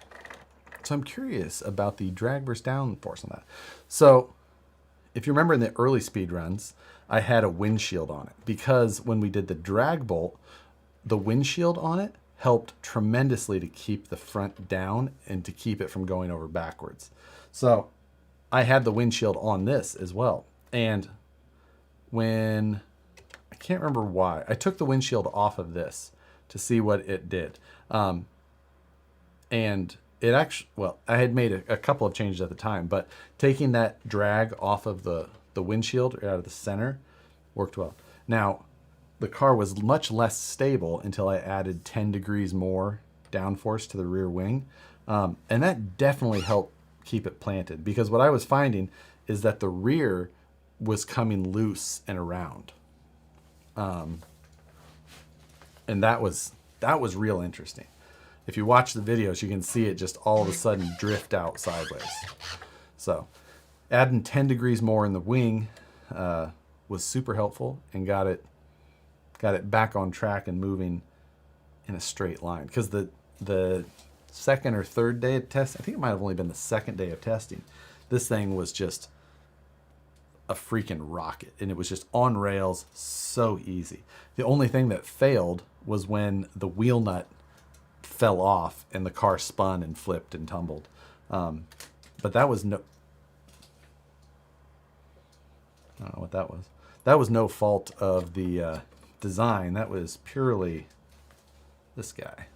I'm curious about the drag versus downforce on that. So if you remember in the early speed runs, I had a windshield on it because when we did the drag bolt, the windshield on it helped tremendously to keep the front down and to keep it from going over backwards. So I had the windshield on this as well. And when, I can't remember why, I took the windshield off of this to see what it did. And it actually, well, I had made a couple of changes at the time, but taking that drag off of the windshield out of the center worked well. Now, the car was much less stable until I added 10 degrees more downforce to the rear wing. And that definitely helped keep it planted, because what I was finding is that the rear was coming loose and around. And that was real interesting. If you watch the videos, you can see it just all of a sudden drift out sideways. So adding 10 degrees more in the wing was super helpful and got it back on track and moving in a straight line. Because the second or third day of testing, I think it might have only been the second day of testing, this thing was just a freaking rocket, and it was just on rails, so easy. The only thing that failed was when the wheel nut fell off and the car spun and flipped and tumbled. But that was no, I don't know what that was. That was no fault of the design. That was purely this guy.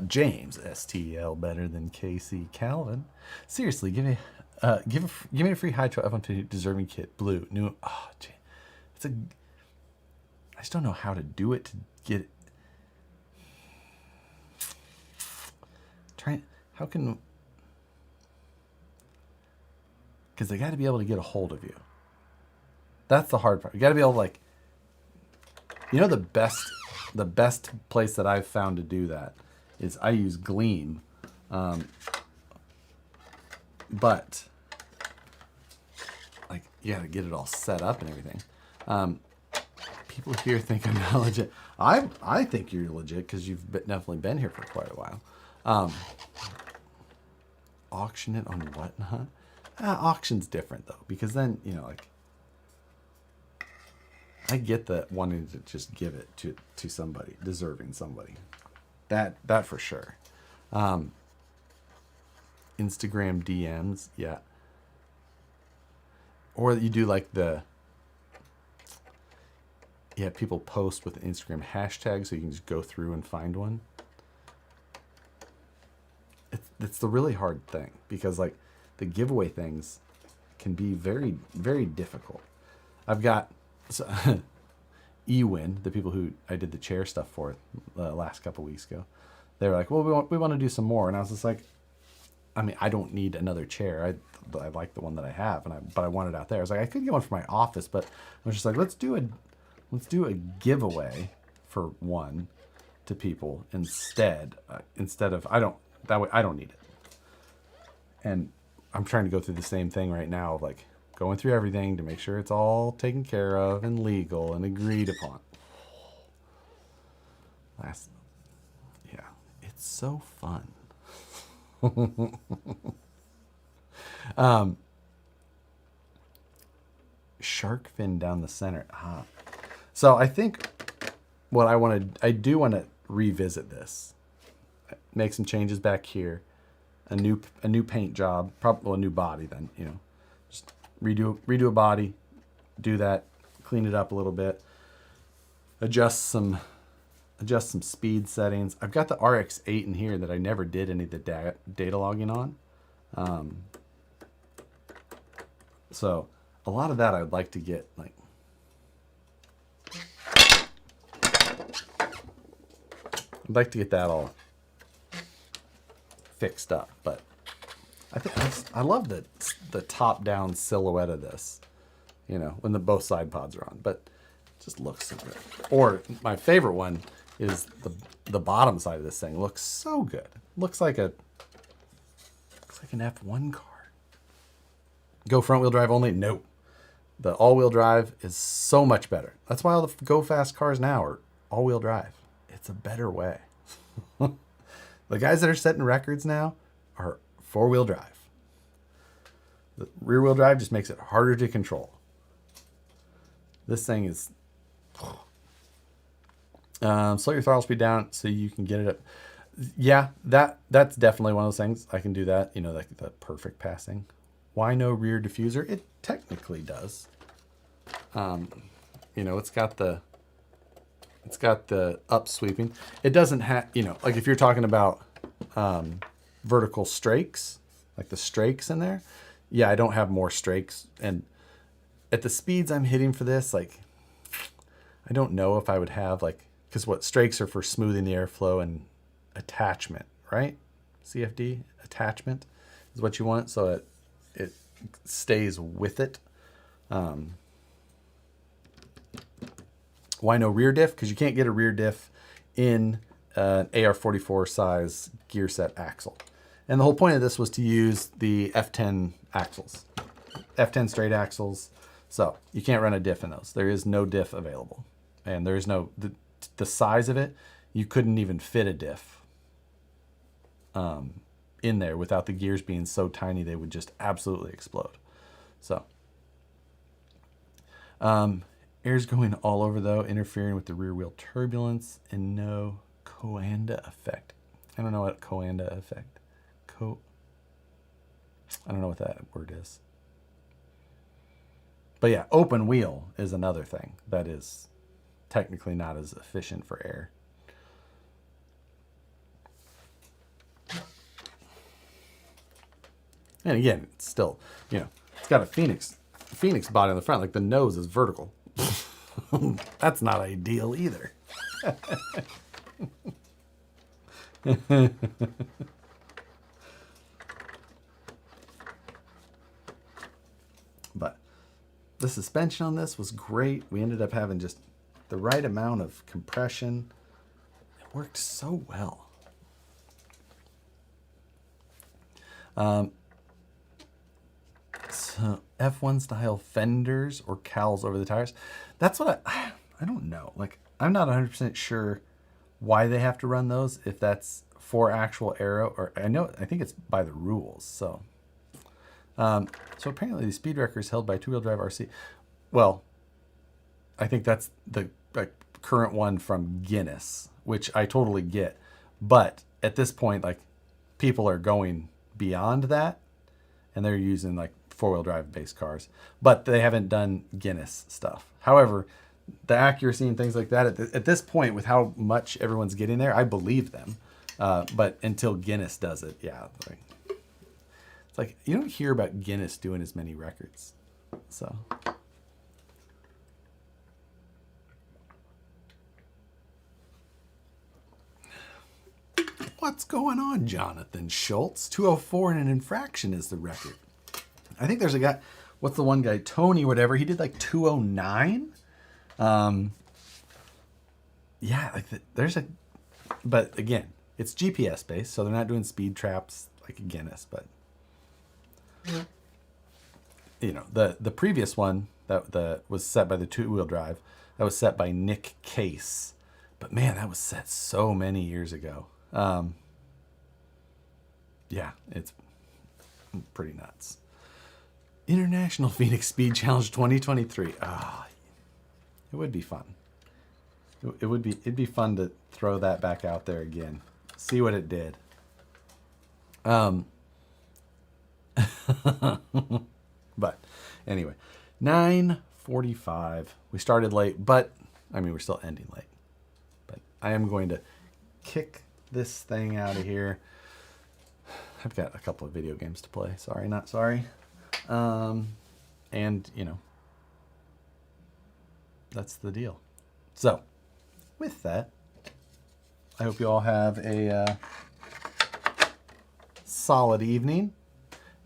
James, STL better than KC Calvin. Seriously, give me a free Hydro F-150 deserving kit, blue, new. Oh, gee. I just don't know how to do it to get it. How can, because they got to be able to get a hold of you. That's the hard part. You got to be able to, like, you know, the best place that I've found to do that is I use Gleam. But like, you got to get it all set up and everything. People here think I'm not legit. I think you're legit because you've definitely been here for quite a while. Auction it on whatnot. Auction's different though, because then, you know, like, I get that wanting to just give it to somebody, deserving somebody. That for sure. Instagram DMs, yeah. Or you do like people post with an Instagram hashtag so you can just go through and find one. It's the really hard thing, because like the giveaway things can be very, very difficult. I've got Ewin, the people who I did the chair stuff for the last couple weeks ago. They were like, well, we want to do some more. And I was just like, I mean, I don't need another chair. I like the one that I have, but I want it out there. I was like, I could get one for my office, but I was just like, let's do a giveaway for one to people instead of that way I don't need it. And I'm trying to go through the same thing right now of like going through everything to make sure it's all taken care of and legal and agreed upon. Yeah, it's so fun. Shark fin down the center. So I think I do want to revisit this. Make some changes back here. A new paint job, probably a new body then, just redo a body, do that, clean it up a little bit, adjust some speed settings. I've got the RX-8 in here that I never did any of the data logging on. So a lot of that I'd like to get that all fixed up, but I love the top down silhouette of this, when both side pods are on, but it just looks so good. Or my favorite one is the bottom side of this thing looks so good. Looks like an F1 car. Go front wheel drive only? Nope. The all wheel drive is so much better. That's why all the go fast cars now are all wheel drive. It's a better way. The guys that are setting records now are four-wheel drive. The rear-wheel drive just makes it harder to control. This thing is... slow your throttle speed down so you can get it up. Yeah, that's definitely one of those things. I can do that, like the perfect passing. Why no rear diffuser? It technically does. It's got the up sweeping. It doesn't have, like if you're talking about vertical strakes, like the strakes in there. Yeah, I don't have more strakes. And at the speeds I'm hitting for this, I don't know if I would have because what strakes are for smoothing the airflow and attachment, right? CFD attachment is what you want so that it stays with it. Why no rear diff? Because you can't get a rear diff in an AR44 size gear set axle. And the whole point of this was to use the F10 axles, F10 straight axles. So you can't run a diff in those. There is no diff available. And there is no, the size of it, you couldn't even fit a diff in there without the gears being so tiny they would just absolutely explode. So, air's going all over though, interfering with the rear wheel turbulence and no Coanda effect. I don't know what Coanda effect. I don't know what that word is. But yeah, open wheel is another thing that is technically not as efficient for air. And again, it's still, it's got a Phoenix body on the front, like the nose is vertical. That's not ideal either. But the suspension on this was great. We ended up having just the right amount of compression. It worked so well. So F1 style fenders or cowls over the tires. That's what I don't know. I'm not 100% sure why they have to run those, if that's for actual aero, or I think it's by the rules. So apparently the speed record is held by two-wheel drive RC. Well, I think that's the current one from Guinness, which I totally get. But at this point, people are going beyond that, and they're using four-wheel drive based cars, but they haven't done Guinness stuff. However, the accuracy and things like that at this point, with how much everyone's getting there, I believe them. But until Guinness does it, yeah, it's you don't hear about Guinness doing as many records. So what's going on, Jonathan Schultz? 204 in an infraction is the record. I think there's a guy, what's the one guy, Tony whatever, he did 209. Yeah, but again, it's GPS based, so they're not doing speed traps like a Guinness, but you know, the previous one that was set by the two-wheel drive, that was set by Nick Case. But man, that was set so many years ago. Yeah, it's pretty nuts. International Phoenix Speed Challenge 2023. It would be fun. It'd be fun to throw that back out there again. See what it did. But anyway, 9:45. We started late, but I mean, we're still ending late. But I am going to kick this thing out of here. I've got a couple of video games to play. Sorry, not sorry. And, you know, that's the deal. So, with that, I hope you all have a solid evening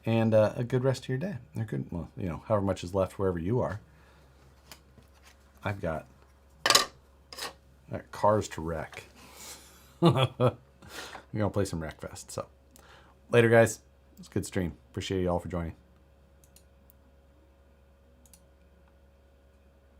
and a good rest of your day. Or good, well, you know, however much is left wherever you are. I've got cars to wreck. We're going to play some Wreckfest. So, later, guys. It's a good stream. Appreciate you all for joining.